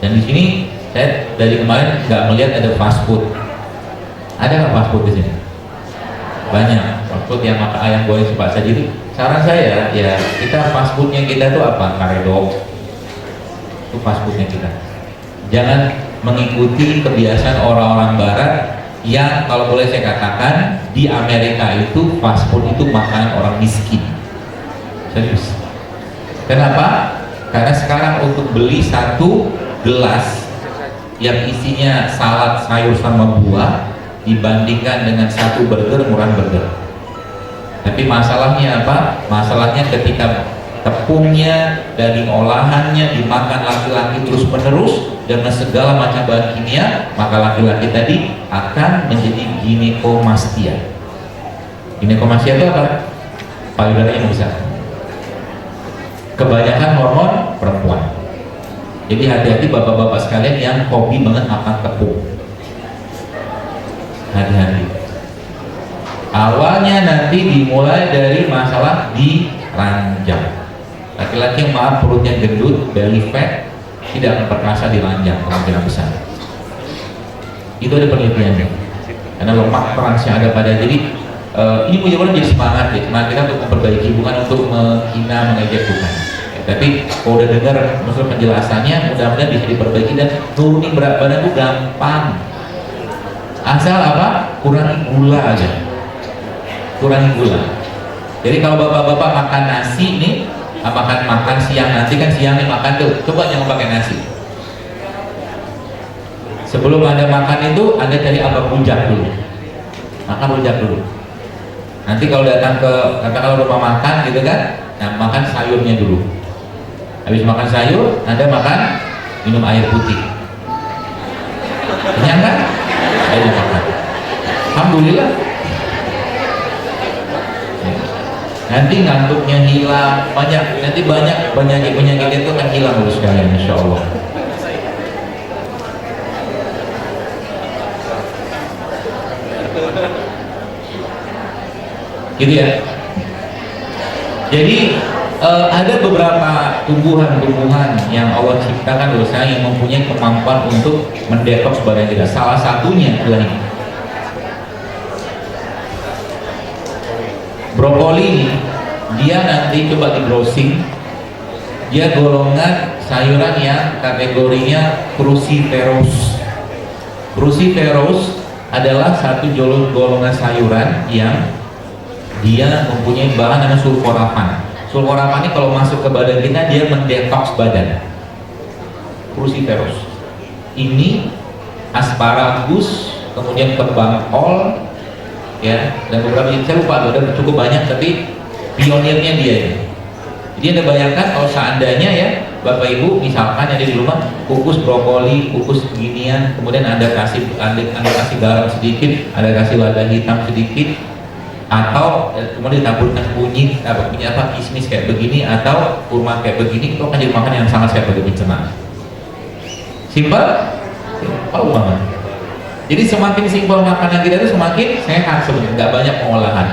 Dan di sini saya dari kemarin nggak melihat ada fast food. Ada nggak fast food di sini? Banyak fast food yang makan ayam goreng cepat saja. Jadi saran saya ya kita fast foodnya kita tuh apa? Karedok. Itu fast foodnya kita. Jangan mengikuti kebiasaan orang-orang barat yang kalau boleh saya katakan di Amerika itu fast food itu makanan orang miskin. Serius. Kenapa? Karena sekarang untuk beli satu gelas yang isinya salad sayur sama buah dibandingkan dengan satu burger, murah burger. Tapi masalahnya apa? Masalahnya ketika tepungnya, daging olahannya dimakan laki-laki terus menerus dengan segala macam bahan kimia, maka laki-laki tadi akan menjadi ginekomastia. Ginekomastia itu apa? Payudaranya membesar. Kebanyakan hormon perempuan. Jadi hati-hati bapak-bapak sekalian yang hobi banget makan tepung. Hati-hati. Awalnya nanti dimulai dari masalah di ranjang. Laki-laki yang maaf perutnya gendut, belly fat, tidak akan perkasa di ranjang, kemungkinan besar. Itu ada penelitiannya. Karena lemak trans yang ada pada jadi ini mudah-mudahan jadi semangat ya. Semangat kita untuk memperbaiki, bukan untuk menghina, mengejek, bukan. Tapi kalau udah dengar maksud penjelasannya, mudah-mudahan bisa diperbaiki dan turunin berat badan itu gampang. Asal apa? Kurangi gula aja. Kurangi gula. Jadi kalau bapak-bapak makan nasi nih, makan siang nanti kan siang nih makan tuh, coba jangan pakai nasi. Sebelum Anda makan itu, Anda cari apa? Rujak dulu. Makan rujak dulu. Nanti kalau datang ke katakanlah rumah makan gitu kan, nah makan sayurnya dulu. Habis makan sayur, Anda makan minum air putih. Kenyang kan? Ayo makan. Alhamdulillah. Nanti ngantuknya hilang, nanti banyak penyakit itu kan hilang terus sekalian, insya Allah. Gitu ya. Jadi ada beberapa tumbuhan-tumbuhan yang Allah ciptakan dosa yang mempunyai kemampuan untuk mendetoks badan kita. Salah satunya adalah ini. Brokoli ini, dia nanti coba di browsing, dia golongan sayuran yang kategorinya cruciferous. Cruciferous adalah satu golongan sayuran yang dia mempunyai bahan namanya sulforafan. Sulforafan ini kalau masuk ke badan kita, dia mendetoks badan. Cruciferous. Ini asparagus, kemudian kembang kol, ya, dan beberapa saya lupa, ada cukup banyak, tapi pionirnya dia ini. Jadi Anda bayangkan kalau seandainya ya Bapak Ibu misalkan ada di rumah kukus brokoli, kukus beginian, kemudian Anda kasih garam sedikit, Anda kasih lada hitam sedikit, atau kemudian ditaburkan kunyit kismis kayak begini, atau kurma kayak begini, itu akan jadi makanan yang sangat sehat bagi pencernaan. Simpel, tahu banget. Jadi semakin simpel makanan kita itu semakin sehat sebenarnya, nggak banyak pengolahan.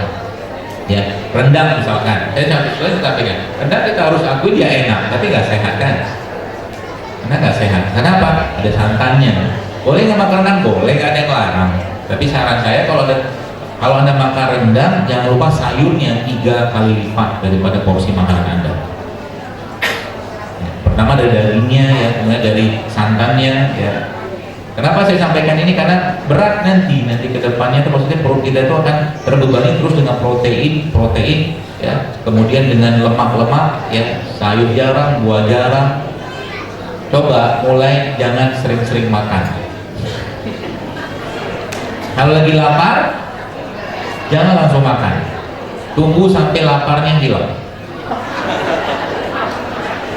Ya, rendang misalkan, saya sampaikan, rendang kita harus akui dia enak, tapi nggak sehat kan? Karena nggak sehat. Kenapa? Ada santannya. Boleh nggak makan rendang? Boleh, nggak ada yang larang. Tapi saran saya kalau Anda makan rendang, jangan lupa sayurnya 3 kali lipat daripada porsi makanan Anda. Ya, pertama dari dagingnya, ya, kemudian dari santannya, ya. Kenapa saya sampaikan ini? Karena berat nanti ke depannya itu maksudnya perut kita itu akan terbebani terus dengan protein, ya, kemudian dengan lemak, ya, sayur jarang, buah jarang. Coba mulai jangan sering-sering makan. Kalau lagi lapar, jangan langsung makan. Tunggu sampai laparnya hilang.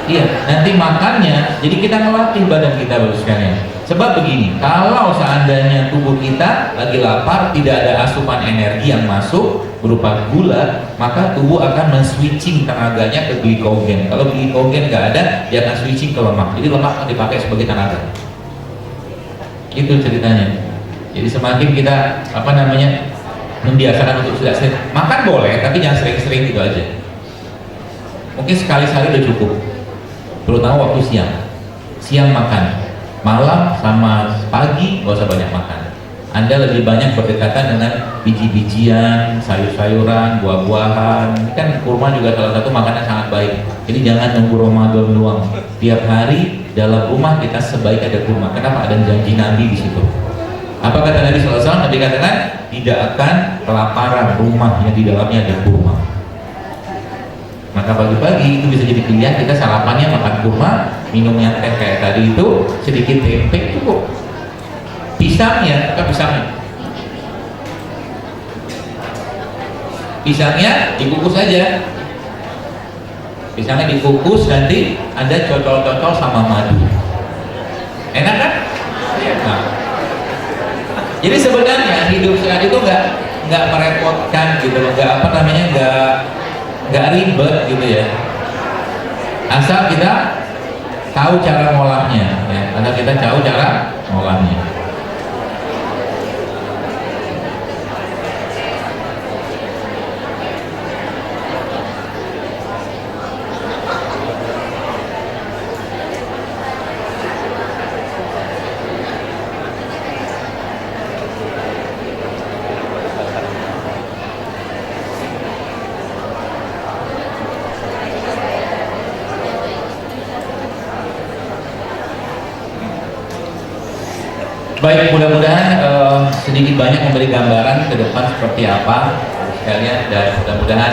Iya, nanti makannya, jadi kita ngelatih badan kita baru sekalian. Sebab begini, kalau seandainya tubuh kita lagi lapar, tidak ada asupan energi yang masuk berupa gula, maka tubuh akan men-switching tenaganya ke glikogen. Kalau glikogen nggak ada, dia akan switching ke lemak. Jadi lemak akan dipakai sebagai tenaga. Itu ceritanya. Jadi semakin kita membiasakan untuk tidak sering makan boleh, tapi jangan sering-sering gitu aja. Mungkin sekali-sekali udah cukup. Terutama waktu siang makan. Malam sama pagi nggak usah banyak makan. Anda lebih banyak berdekatan dengan biji-bijian, sayur-sayuran, buah-buahan. Kan kurma juga salah satu makanan sangat baik. Jadi jangan nunggu Ramadan doang. Tiap hari dalam rumah kita sebaik ada kurma. Kenapa? Ada janji Nabi di situ. Apa kata Nabi SAW? Nabi katakan tidak akan kelaparan rumah yang di dalamnya ada kurma. Maka pagi-pagi itu bisa jadi pilihan kita sarapannya makan kurma, minumnya teh kayak tadi itu, sedikit tempe cukup. Pisangnya dikukus aja. Pisangnya dikukus, nanti Anda cocol-cocol sama madu. Enak kan? Nah, jadi sebenarnya hidup sehat itu nggak merepotkan gitu loh, nggak ribet gitu ya, asal kita tahu cara ngolahnya, ya. Asal kita tahu cara ngolahnya. Baik, mudah-mudahan sedikit banyak memberi gambaran ke depan seperti apa sekalian, dan mudah-mudahan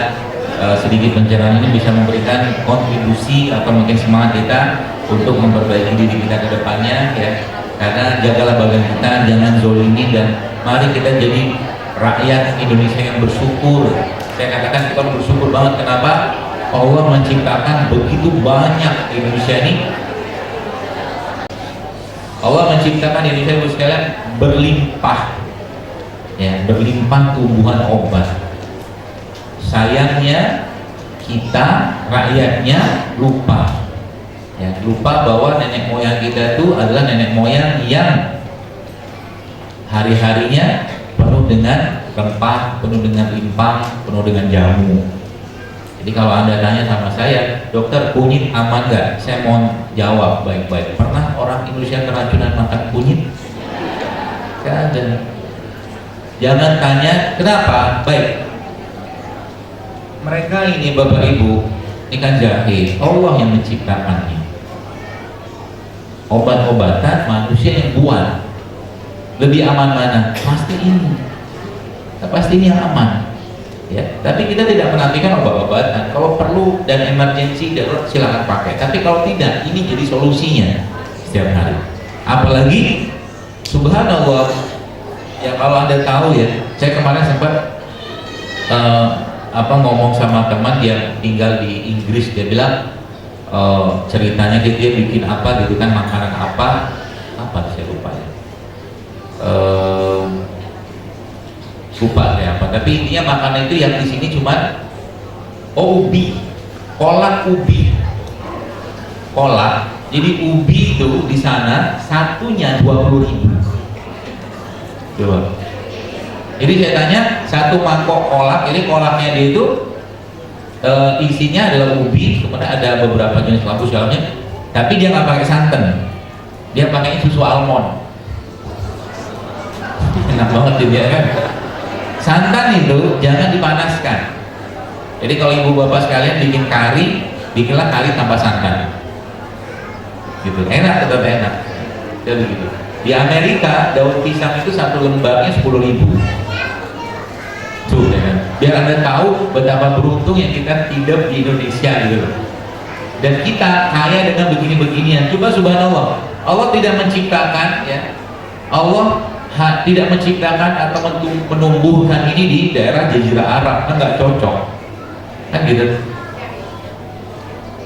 sedikit pencerahan ini bisa memberikan kontribusi atau mungkin semangat kita untuk memperbaiki diri kita ke depannya ya. Karena jagalah badan kita, jangan zolimi, dan mari kita jadi rakyat Indonesia yang bersyukur. Saya katakan kita bersyukur banget. Kenapa? Allah menciptakan begitu banyak di Indonesia ini. Allah menciptakan Indonesia itu sekalian berlimpah, ya, berlimpah tumbuhan obat. Sayangnya kita rakyatnya lupa, ya, lupa bahwa nenek moyang kita itu adalah nenek moyang yang hari-harinya penuh dengan rempah, penuh dengan limpah, penuh dengan jamu. Jadi kalau Anda tanya sama saya, dokter, kunyit aman nggak? Saya mau jawab baik-baik. Pernah orang Indonesia keracunan makan kunyit? Nggak ada. Jangan tanya kenapa. Baik. Mereka ini Bapak Ibu, ini kan jahe. Allah yang menciptakannya. Obat-obatan manusia yang buat. Lebih aman mana? Pasti ini. Pasti ini yang aman. Ya, tapi kita tidak menafikan obat-obatan. Kalau perlu dan emergensi darurat silakan pakai. Tapi kalau tidak, ini jadi solusinya setiap hari. Apalagi subhanallah, ya kalau Anda tahu ya, saya kemarin sempat ngomong sama teman yang tinggal di Inggris. Dia bilang ceritanya dia bikin apa gitu kan, makanan apa saya lupa ya. Lupa ya apa, tapi intinya makanan itu yang di sini cuma ubi, kolak ubi, kolak. Jadi ubi itu di sana satunya 20.000. Coba. Jadi saya tanya, satu mangkok kolak, ini kolaknya dia itu isinya adalah ubi, kemudian ada beberapa jenis labu dalamnya, tapi dia nggak pakai santan, dia pakai susu almond. Enak banget dia kan. Santan itu jangan dipanaskan. Jadi kalau ibu bapak sekalian bikin kari, bikinlah kari tanpa santan. Gitu, enak, tetap enak. Jadi begitu. Di Amerika daun pisang itu satu lembarnya 10.000. Tuh, ya kan? Biar Anda tahu betapa beruntung yang kita hidup di Indonesia gitu. Dan kita kaya dengan begini-beginian. Coba subhanallah, Allah tidak menciptakan ya. Allah tidak menciptakan atau menumbuhkan ini di daerah Jazirah Arab, kan nggak cocok, kan gitu.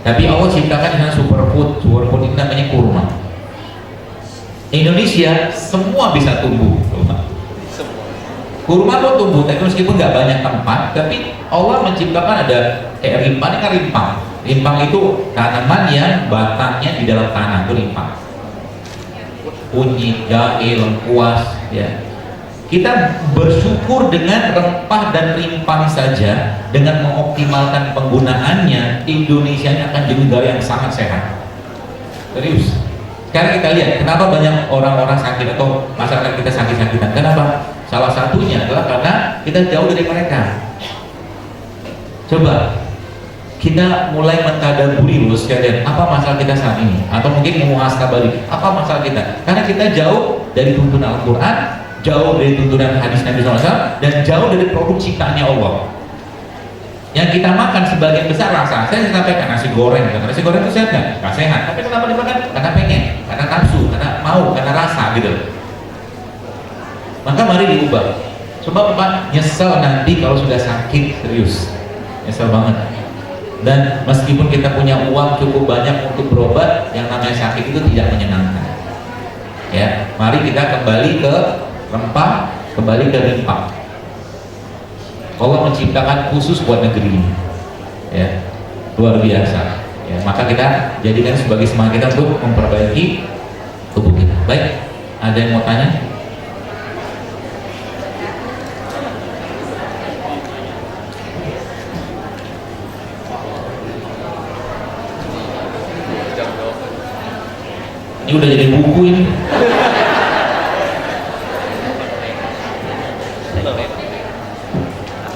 Tapi Allah ciptakan dengan superfood ini namanya kurma. Indonesia semua bisa tumbuh, kurma pun tumbuh, tapi meskipun nggak banyak tempat, tapi Allah menciptakan ada kayak rimpang, ini kan rimpang. Rimpang itu tanaman yang batangnya di dalam tanah, itu rimpang. Kunyit, jahe, lengkuas, ya. Kita bersyukur dengan rempah dan rimpang saja, dengan mengoptimalkan penggunaannya, Indonesia ini akan jadi negara yang sangat sehat. Serius. Sekarang kita lihat kenapa banyak orang-orang sakit atau masyarakat kita sakit-sakitan. Kenapa? Salah satunya adalah karena kita jauh dari mereka. Coba kita mulai mentadaburi dulu sekalian, apa masalah kita saat ini, atau mungkin muhasabah, apa masalah kita, karena kita jauh dari tuntunan Al-Quran, jauh dari tuntunan hadis Nabi SAW, dan jauh dari produk ciptaannya Allah. Yang kita makan sebagian besar rasa. Saya sampaikan nasi goreng itu sehat nggak? Nggak sehat. Tapi kenapa dimakan? Karena pengen, karena nafsu, karena mau, karena rasa gitu. Maka mari diubah. Coba Bapak nyesel nanti kalau sudah sakit, serius, nyesel banget. Dan meskipun kita punya uang cukup banyak untuk berobat, yang namanya sakit itu tidak menyenangkan. Ya, mari kita kembali ke rempah, kembali ke rimpang. Allah menciptakan khusus buat negeri ini, ya, luar biasa. Ya, maka kita jadikan sebagai semangat kita untuk memperbaiki tubuh kita. Baik, ada yang mau tanya? Ini udah jadi buku ini.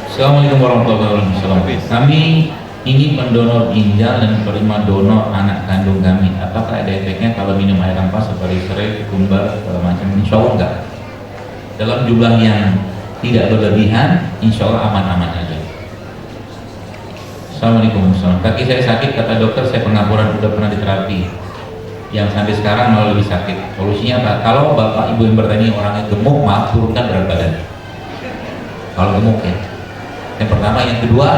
Assalamualaikum warahmatullahi wabarakatuh. Kami ini pendonor ginjal dan penerima donor anak kandung kami, apakah ada efeknya kalau minum air rempah seperti serai, kukumber, segala macam? Insya Allah enggak. Dalam jumlah yang tidak berlebihan, insya Allah aman-aman aja. Assalamualaikum warahmatullahi wabarakatuh. Kaki saya sakit, kata dokter saya pengapuran, udah pernah diterapi. Yang sampai sekarang malah lebih sakit. Solusinya apa? Kalau bapak ibu yang bertani orangnya gemuk, maaf turunkan berat badan. Kalau gemuk ya. Yang pertama, yang kedua,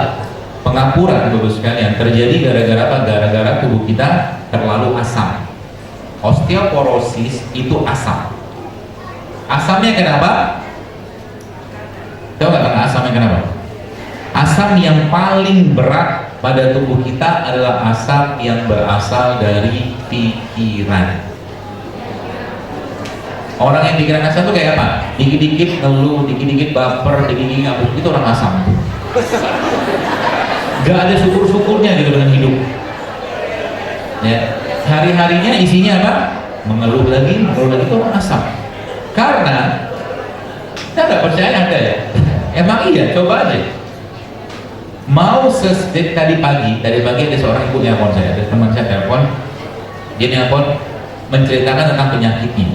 pengapuran bapak sekalian terjadi gara-gara apa? Gara-gara tubuh kita terlalu asam. Osteoporosis itu asam. Asamnya kenapa? Tahu nggak karena asamnya kenapa? Asam yang paling berat pada tubuh kita adalah asam yang berasal dari pikiran. Orang yang pikiran asam itu kayak apa? Dikit-dikit ngeluh, dikit-dikit baper, dikit-dikit ngabuk, itu orang asam. Gak ada syukur-syukurnya gitu dengan hidup. Ya, hari-harinya isinya apa? Mengeluh lagi itu orang asam. Karena kita nggak percaya ada ya. Emang iya, coba aja. Mau tadi pagi ada seorang ibu nelpon saya, ada teman saya telepon, dia nelpon menceritakan tentang penyakitnya.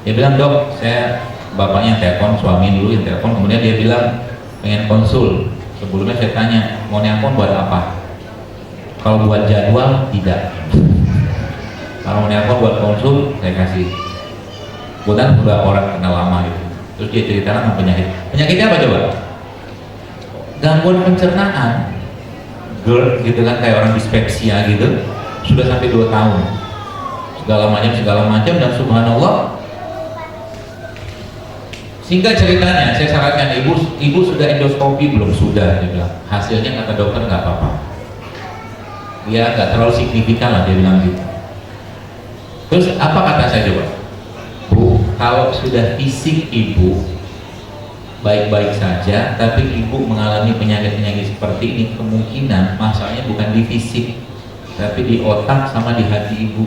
Dia bilang, dok, saya bapaknya telepon, suami dulu yang telepon, kemudian dia bilang pengen konsul. Sebelumnya saya tanya, mau nelpon buat apa? Kalau buat jadwal, tidak. Kalau mau nelpon buat konsul, saya kasih. Kebetulan udah orang kenal lama gitu. Terus dia ceritakan tentang penyakit. Penyakitnya apa coba? Gangguan pencernaan, GERD gitu kan, kayak orang dispepsia gitu, sudah sampai 2 tahun, segala macam, dan subhanallah. Singkat ceritanya, saya sarankan ibu sudah endoskopi belum? Sudah, dia bilang. Hasilnya kata dokter nggak apa-apa, ya nggak terlalu signifikan lah, dia bilang gitu. Terus apa kata saya coba? Bu, kalau sudah fisik ibu baik-baik saja, tapi ibu mengalami penyakit-penyakit seperti ini, kemungkinan masalahnya bukan di fisik, tapi di otak sama di hati ibu.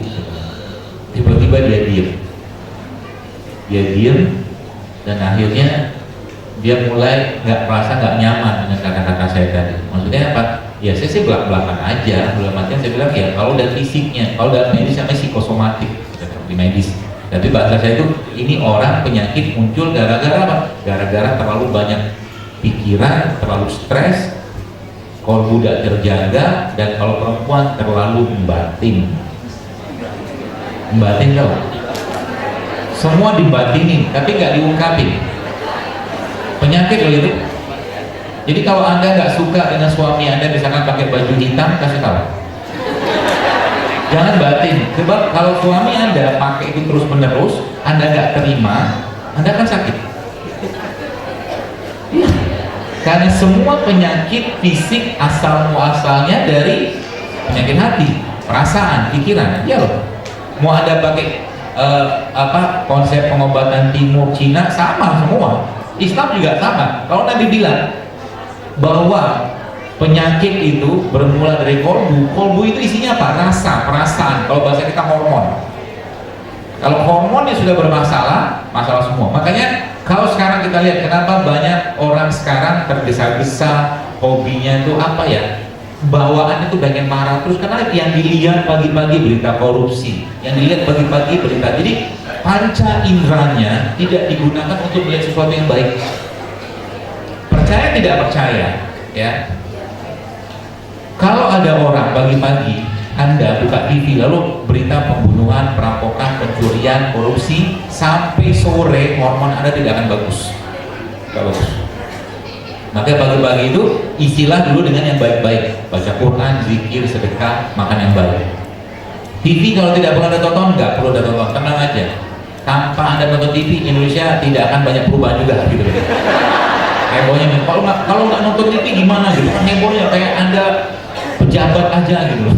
Tiba-tiba dia diem, dan akhirnya dia mulai merasa nggak nyaman dengan kata-kata saya tadi. Maksudnya apa? Ya saya sih belak-belakan aja, belum artinya saya bilang ya kalau udah fisiknya, kalau dalam medis namanya psikosomatik, seperti medis. Tapi bahasa saya itu, ini orang penyakit muncul gara-gara apa? Gara-gara terlalu banyak pikiran, terlalu stres, kolbu tidak terjaga, dan kalau perempuan terlalu membatin. Membatin tau? Semua dibatinin, tapi nggak diungkapin. Penyakit loh itu. Jadi kalau anda nggak suka dengan suami anda, misalkan pakai baju hitam, kasih tahu. Jangan batin, sebab kalau suami anda pakai itu terus menerus, anda nggak terima, anda akan sakit. Karena semua penyakit fisik asal muasalnya dari penyakit hati, perasaan, pikiran. Ya loh, mau ada pakai konsep pengobatan timur Cina sama semua, Islam juga sama. Kalau Nabi bilang bahwa penyakit itu bermula dari kolbu. Kolbu itu isinya apa? Rasa, perasaan. Kalau bahasa kita hormon. Kalau hormonnya sudah bermasalah, masalah semua. Makanya kalau sekarang kita lihat kenapa banyak orang sekarang tergesa-gesa, hobinya itu apa ya? Bawaannya itu pengen marah terus, karena yang dilihat pagi-pagi berita korupsi, yang dilihat pagi-pagi berita. Jadi panca inderanya tidak digunakan untuk melihat sesuatu yang baik. Percaya tidak percaya, ya. Kalau ada orang pagi-pagi Anda buka TV lalu berita pembunuhan, perampokan, pencurian, korupsi, sampai sore hormon Anda tidak akan bagus. Tidak bagus. Maka pagi-pagi itu isilah dulu dengan yang baik-baik, baca Quran, zikir, sedekah, makan yang baik. TV kalau tidak perlu Anda tonton, nggak perlu Anda tonton, tenang aja. Tanpa Anda nonton TV, Indonesia tidak akan banyak perubahan juga gitu. Hebohnya, kalau nggak nonton TV gimana gitu? Hebohnya kayak Anda pejabat aja gitu.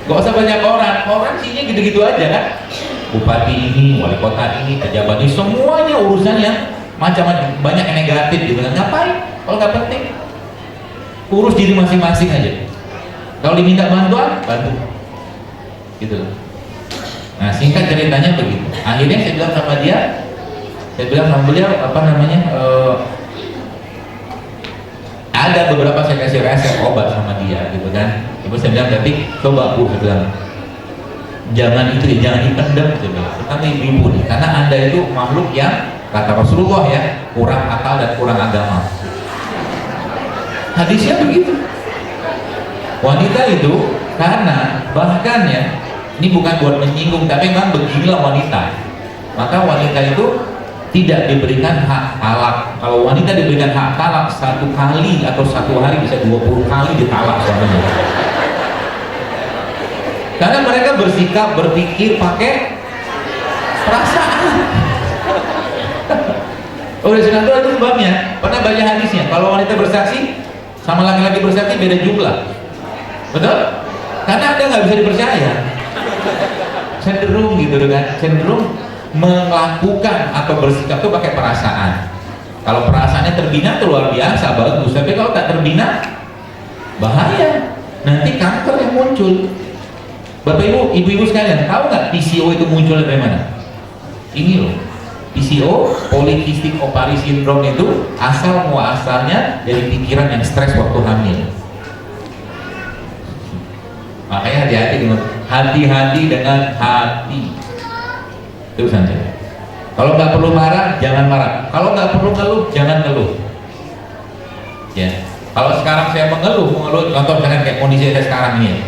Gak usah banyak orang sihnya gitu-gitu aja kan. Bupati ini, wali kota ini, pejabat ini, semuanya urusannya macam-macam, banyak yang negatif gitu kan. Ngapain? Kalau nggak penting, urus diri masing-masing aja. Kalau diminta bantuan, bantu. Gitu. Nah, singkat ceritanya begitu. Akhirnya saya bilang sama beliau, apa namanya? Ada beberapa saya kasih resep obat sama dia gitu kan. Ibu saya bilang, tapi coba Bu, saya bilang, jangan itu ya, jangan dipendam saya bilang. Terutama ibu-ibu nih, karena Anda itu makhluk yang kata Rasulullah ya, kurang akal dan kurang agama. Hadisnya begitu. Wanita itu karena bahkan ya, ini bukan buat menyinggung, tapi memang beginilah wanita. Maka wanita itu tidak diberikan hak talak. Kalau wanita diberikan hak talak satu kali atau satu hari bisa 20 kali ditalak suaminya. Karena mereka bersikap, berpikir pakai perasaan. Oleh sebab itu sebabnya, pernah baca hadisnya, kalau wanita bersaksi sama laki-laki bersaksi beda jumlah. Betul? Karena Anda nggak bisa dipercaya. Cenderung gitu kan, cenderung melakukan atau bersikap itu pakai perasaan. Kalau perasaannya terbina itu luar biasa, bagus. Tapi kalau tak terbina, bahaya. Nanti kanker yang muncul. Bapak Ibu, ibu-ibu sekalian, tahu nggak PCO itu muncul dari mana? Ini loh, PCO, Polycystic Ovary Syndrome itu asal muasalnya dari pikiran yang stres waktu hamil. Makanya hati-hati dengan hati. Itu saja. Kalau nggak perlu marah, jangan marah. Kalau nggak perlu ngeluh, jangan ngeluh. Ya. Kalau sekarang saya mengeluh, contoh misalkan kayak kondisi saya sekarang ini.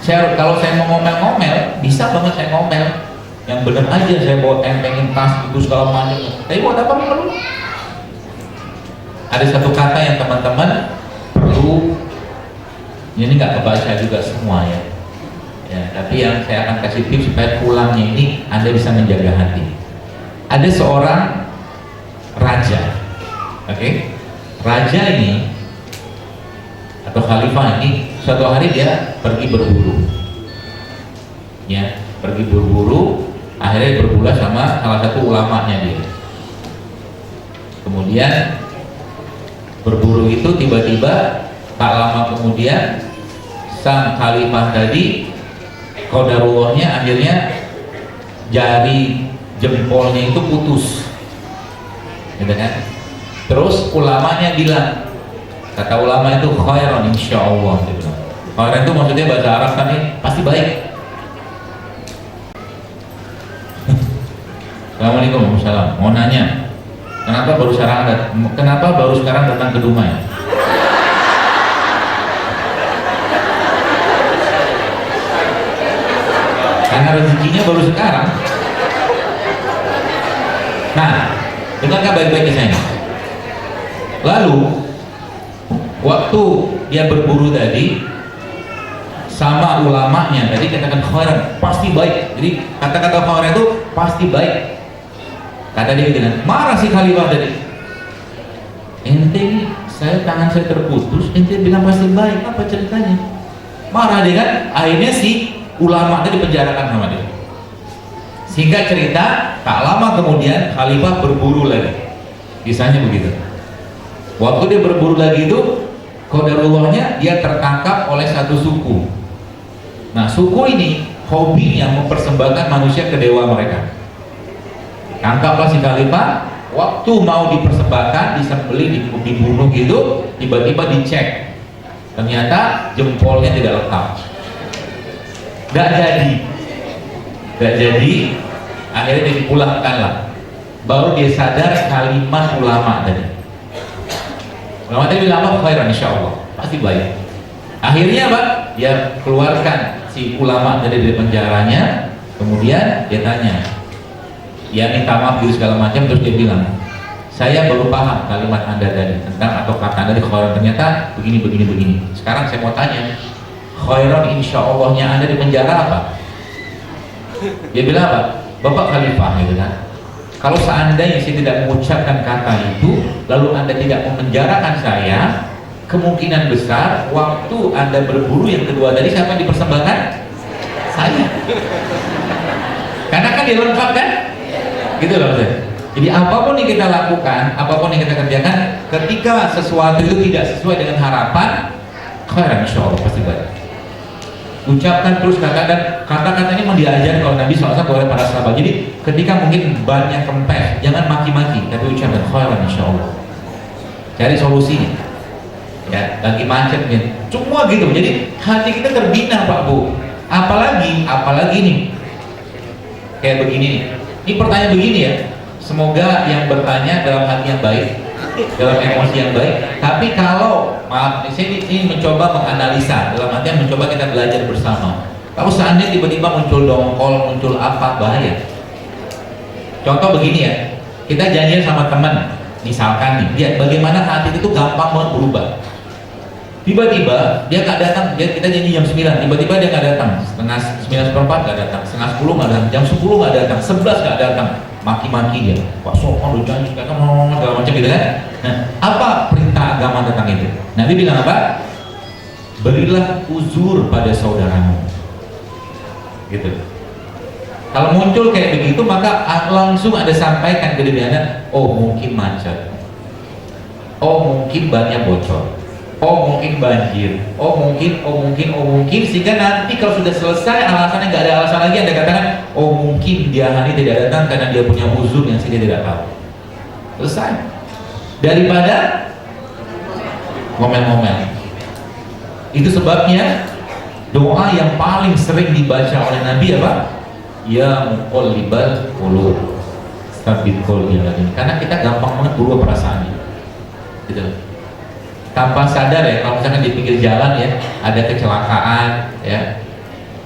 Kalau saya mau ngomel-ngomel, bisa banget saya ngomel. Yang bener aja saya bawa entengin tas itu segala macam. Tapi buat apa mengeluh? Ada satu kata yang teman-teman perlu. Ini nggak kebaca juga semua ya. Ya, tapi yang saya akan kasih tips supaya pulangnya ini Anda bisa menjaga hati. Ada seorang raja, oke? Raja ini atau khalifah ini suatu hari dia pergi berburu, ya, pergi berburu, akhirnya berburu sama salah satu ulamanya dia. Kemudian berburu itu tiba-tiba tak lama kemudian sang khalifah tadi qadarullahnya akhirnya jari jempolnya itu putus, gitu kan? Terus ulamanya bilang, kata ulama itu khairan insyaallah, gitu. Khairan itu maksudnya bahasa Arab kan ini pasti baik. Assalamualaikum warahmatullahi. Mau nanya, kenapa baru sekarang datang ke Dumai? Karena rezekinya baru sekarang. Nah, dengarkan baik-baik kisahnya. Lalu waktu dia berburu tadi sama ulamanya tadi katakan khairan, pasti baik. Jadi kata-kata khairan itu pasti baik. Kata dia dengan marah si khalifah tadi. Ente tangan saya terputus, ente bilang pasti baik, apa ceritanya? Marah dia kan, akhirnya si ulama itu dipenjarakan sama dia. Singkat cerita, tak lama kemudian khalifah berburu lagi. Kisahnya begitu. Waktu dia berburu lagi itu, qadarullahnya dia tertangkap oleh satu suku. Nah, suku ini hobinya mempersembahkan manusia ke dewa mereka. Tangkaplah si khalifah, waktu mau dipersembahkan, disembelih, dibunuh gitu, tiba-tiba dicek. Ternyata jempolnya tidak lengkap. Gak jadi, akhirnya dia dipulangkan lah. Baru dia sadar kalimat ulama tadi. Ulama tadi bilang apa? Khairan insyaallah, pasti baik. Akhirnya Pak, dia keluarkan si ulama dari penjaranya. Kemudian dia tanya, dia minta maaf gitu segala macam, terus dia bilang, saya baru paham kalimat Anda tadi tentang atau kata Anda di khairan, ternyata begini. Sekarang saya mau tanya, khairan insya'Allahnya Anda di penjara apa? Dia bilang apa? Bapak Khalifah, gitu kan? Kalau seandainya saya tidak mengucapkan kata itu, lalu Anda tidak memenjarakan saya, kemungkinan besar waktu Anda berburu yang kedua tadi siapa yang dipersembahkan? Saya. Karena kan dia lengkap kan? Gitu loh maksudnya. Jadi apapun yang kita lakukan, apapun yang kita kerjakan, ketika sesuatu itu tidak sesuai dengan harapan, khairan insyaallah pasti baik. Ucapkan terus kata-katanya mau diajar kalau Nabi SAW oleh para sahabat. Jadi ketika mungkin banyak kempes, jangan maki-maki, tapi ucapkan khairan insyaallah. Cari solusinya. ya lagi macet nih, semua gitu. Jadi hati kita terbina Pak Bu. Apalagi nih kayak begini nih. Ini pertanyaan begini ya. Semoga yang bertanya dalam hati yang baik, dalam emosi yang baik. Tapi kalau maaf, saya ini mencoba menganalisa, dalam arti mencoba kita belajar bersama. Kalau seandainya tiba-tiba muncul dongkol, muncul apa, bahaya. Contoh begini ya, kita janjian sama teman, misalkan nih, lihat bagaimana hati itu gampang banget berubah. Tiba-tiba dia nggak datang, kita janji jam 9, tiba-tiba dia nggak datang, setengah 9:04 nggak datang, setengah 10 nggak datang, jam 10 nggak datang, 11 nggak datang, maki-maki dia, Pak Sofwan udah janji, kan segala macam gitu kan. Nah, apa perintah agama tentang itu? Nabi bilang apa? Berilah uzur pada saudaramu, gitu. Kalau muncul kayak begitu, maka langsung ada sampaikan ke dirinya, oh mungkin macet, oh mungkin bannya bocor, oh mungkin banjir, oh mungkin, sehingga nanti kalau sudah selesai alasannya nggak ada alasan lagi, Anda katakan, oh mungkin dia hari tidak datang karena dia punya uzur yang saya tidak tahu. Selesai. Daripada ngomel-ngomel. Itu sebabnya doa yang paling sering dibaca oleh Nabi apa? Ya muqallibal qulub, tsabbit qalbi. Karena kita gampang banget berubah perasaannya. Gitu. Tanpa sadar ya, kalau misalkan di pinggir jalan ya ada kecelakaan ya,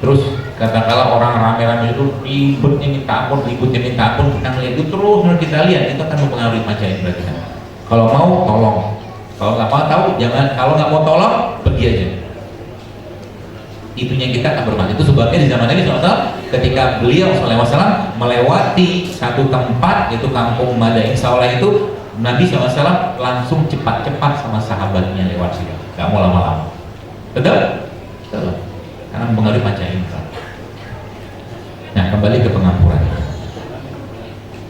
terus katakanlah orang rame-rame itu ributnya minta ampun, kita ngeliat itu terus kita lihat, itu akan mempengaruhi macam ini berarti kan. Kalau mau tolong, kalau nggak mau tahu jangan, kalau nggak mau tolong pergi aja. Itunya kita akan bermanfaat. Itu sebabnya di zaman Nabi SAW ketika beliau SAW melewati satu tempat, yaitu kampung Madain Saulah, itu Nabi SAW langsung cepat-cepat sama sahabatnya lewat situ, gak mau lama-lama. Betul? Betul. Karena mempengaruhi panca indera. Nah, kembali ke pengampuran.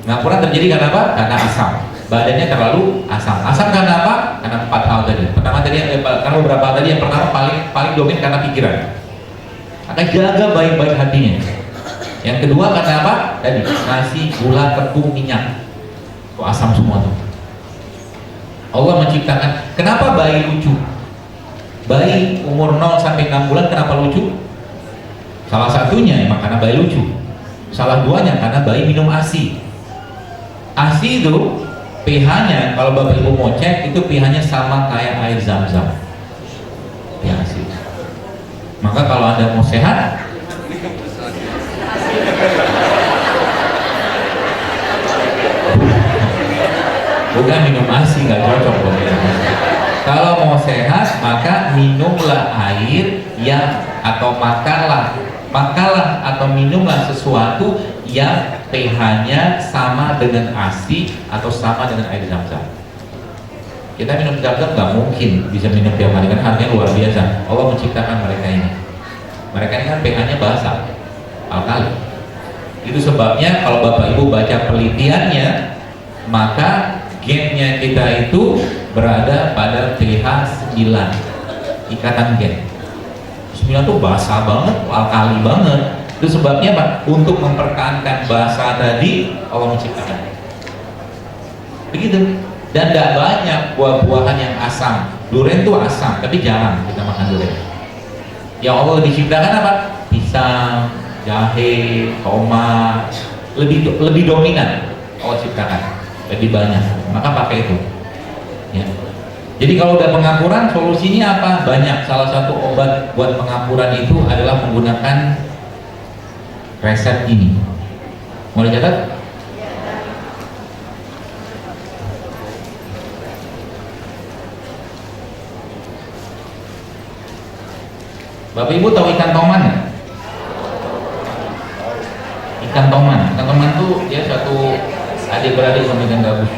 Pengampuran terjadi karena apa? Karena asam. Badannya terlalu asam. Asam karena apa? Karena 4 hal tadi. Pertama tadi, karena beberapa hal tadi. Yang pertama paling dominan karena pikiran. Maka jaga baik-baik hatinya. Yang kedua karena apa? Tadi nasi, gula, tepung, minyak. Itu asam semua tuh. Allah menciptakan. Kenapa bayi lucu? Bayi umur 0 sampai 6 bulan kenapa lucu? Salah satunya emang karena bayi lucu. Salah duanya karena bayi minum ASI. ASI itu pH-nya, kalau Bapak Ibu mau cek, itu pH-nya sama kayak air zam-zam. Ya ASI. Maka kalau Anda mau sehat, bukan minum ASI, nggak cocok buat minum ASI. Kalau mau sehat, maka minumlah air yang, atau makanlah atau minumlah sesuatu yang pH-nya sama dengan ASI atau sama dengan air zam-zam. Kita minum zam-zam nggak mungkin bisa minum tiap hari, kan harganya luar biasa. Allah menciptakan mereka ini. Mereka ini kan pH-nya basa, alkali. Itu sebabnya kalau Bapak Ibu baca penelitiannya, maka gennya kita itu berada pada pH 9, ikatan gen 9 tuh basah banget, alkali banget. Itu sebabnya Pak, untuk mempertahankan basah tadi Allah menciptakan begitu. Dan tidak banyak buah-buahan yang asam. Durian tuh asam, tapi jarang kita makan durian. Yang Allah diciptakan apa? Pisang, jahe, tomat, lebih dominan Allah ciptakan, lebih banyak. Maka pakai itu. Ya. Jadi kalau udah pengampuran, solusinya apa? Banyak. Salah satu obat buat pengampuran itu adalah menggunakan resep ini. Mau dicatat? Bapak Ibu tahu ikan toman nggak? Ikan toman tuh dia satu adik-beradik sama ikan gabus.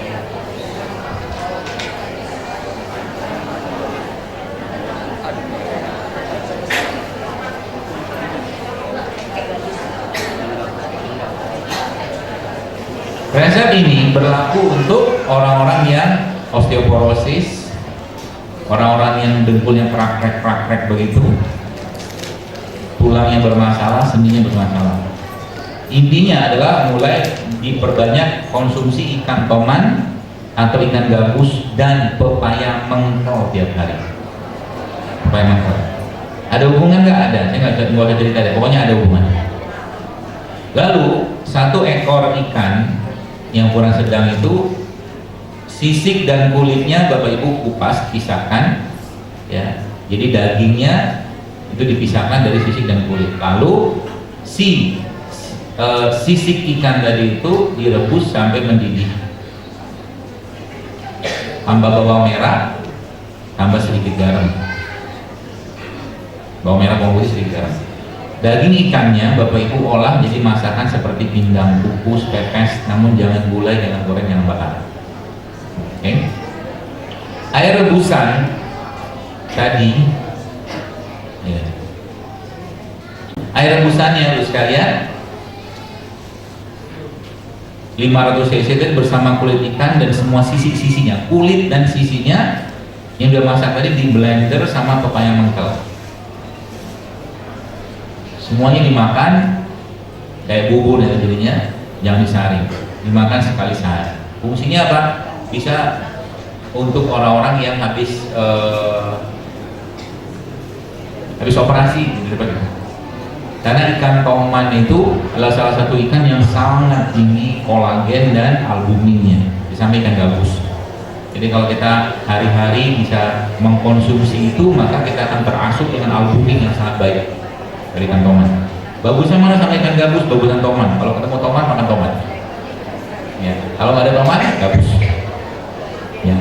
Resep ini berlaku untuk orang-orang yang osteoporosis, orang-orang yang dengkulnya kerak-krek begitu, tulangnya bermasalah, sendinya bermasalah. Intinya adalah mulai diperbanyak konsumsi ikan toman atau ikan gabus dan pepaya mengkel tiap hari. pepaya mangga. Ada hubungan nggak? Ada. Saya nggak usah cerita deh. Pokoknya ada hubungan. Lalu satu ekor ikan yang kurang sedang itu sisik dan kulitnya Bapak Ibu kupas, pisahkan, ya. Jadi dagingnya itu dipisahkan dari sisik dan kulit. Lalu sisik ikan tadi itu direbus sampai mendidih. Tambah bawang merah, tambah sedikit garam. Bawang merah, bawang putih, sedikit garam. Daging ikannya Bapak Ibu olah jadi masakan seperti pindang, kukus, pepes, namun jangan gulai, jangan goreng, jangan bakar. Oke. Air rebusan tadi, ya. Air rebusannya Lus sekalian 500 cc itu bersama kulit ikan dan semua sisi-sisinya, kulit dan sisinya yang udah masak tadi di blender sama pepaya mengkel. Semuanya dimakan kayak bubur dan jadinya, jangan disaring, dimakan sekali sehari. Fungsinya apa? Bisa untuk orang-orang yang habis operasi gitu. Karena ikan tongman itu adalah salah satu ikan yang sangat tinggi kolagen dan albuminnya, di samping ikan gabus. Jadi kalau kita hari-hari bisa mengkonsumsi itu, maka kita akan terasup dengan albumin yang sangat baik dari ikan tongman. Bagusnya mana sama ikan gabus? Bagusan tongman. Kalau ketemu tongman, makan tongman. Ya. Kalau nggak ada tongman, gabus. Ya.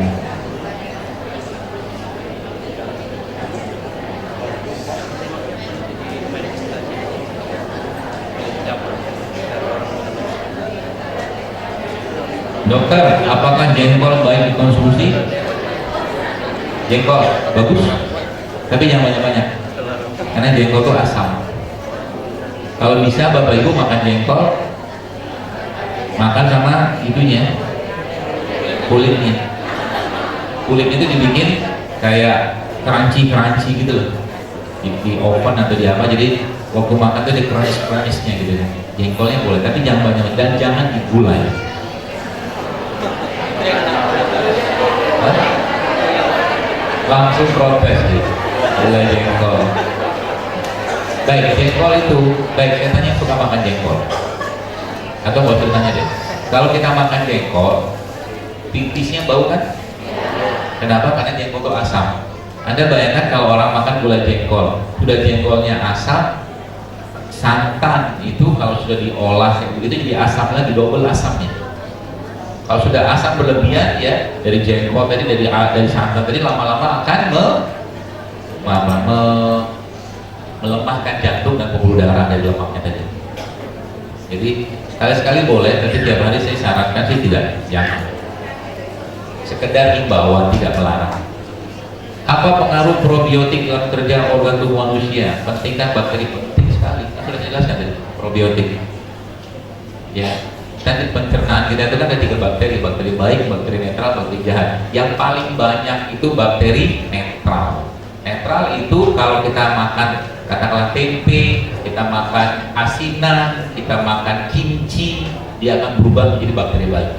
Dokter, apakah jengkol baik dikonsumsi? Jengkol bagus, tapi jangan banyak-banyak, karena jengkol itu asam. Kalau bisa Bapak Ibu makan jengkol, makan sama itunya, kulitnya. Kulit itu dibikin kayak crunchy gitu loh, di oven atau di apa. Jadi waktu makan tuh ada crunch-crunchnya gitu. Jengkolnya boleh, tapi jangan banyak dan jangan digulai. Langsung protes gitu, gulai jengkol. Baik, jengkol itu, baik, saya tanya suka makan jengkol atau mau tanya deh, kalau kita makan jengkol pipisnya bau kan? Kenapa? Karena jengkol itu asam. Anda bayangkan kalau orang makan gulai jengkol, sudah jengkolnya asam, santan itu kalau sudah diolah kayak begitu jadi asam lagi, double asamnya. Kalau sudah asam berlebihan ya, dari jengkol tadi, dari santan tadi, lama-lama akan melemahkan jantung dan pembuluh darah dari lemaknya tadi. Jadi sekali-sekali boleh, tapi tiap hari saya sarankan sih jangan. Sekedar himbauan, tidak melarang. Apa pengaruh probiotik dalam kerja organ tubuh manusia? Pentingkah bakteri? Penting sekali. Sudah jelaskan tadi probiotik. Ya. Nanti pencernaan kita itu kan ada 3 bakteri baik, bakteri netral, bakteri jahat. Yang paling banyak itu bakteri netral. Netral itu kalau kita makan katakanlah tempe, kita makan asinan, kita makan kimchi, dia akan berubah menjadi bakteri baik.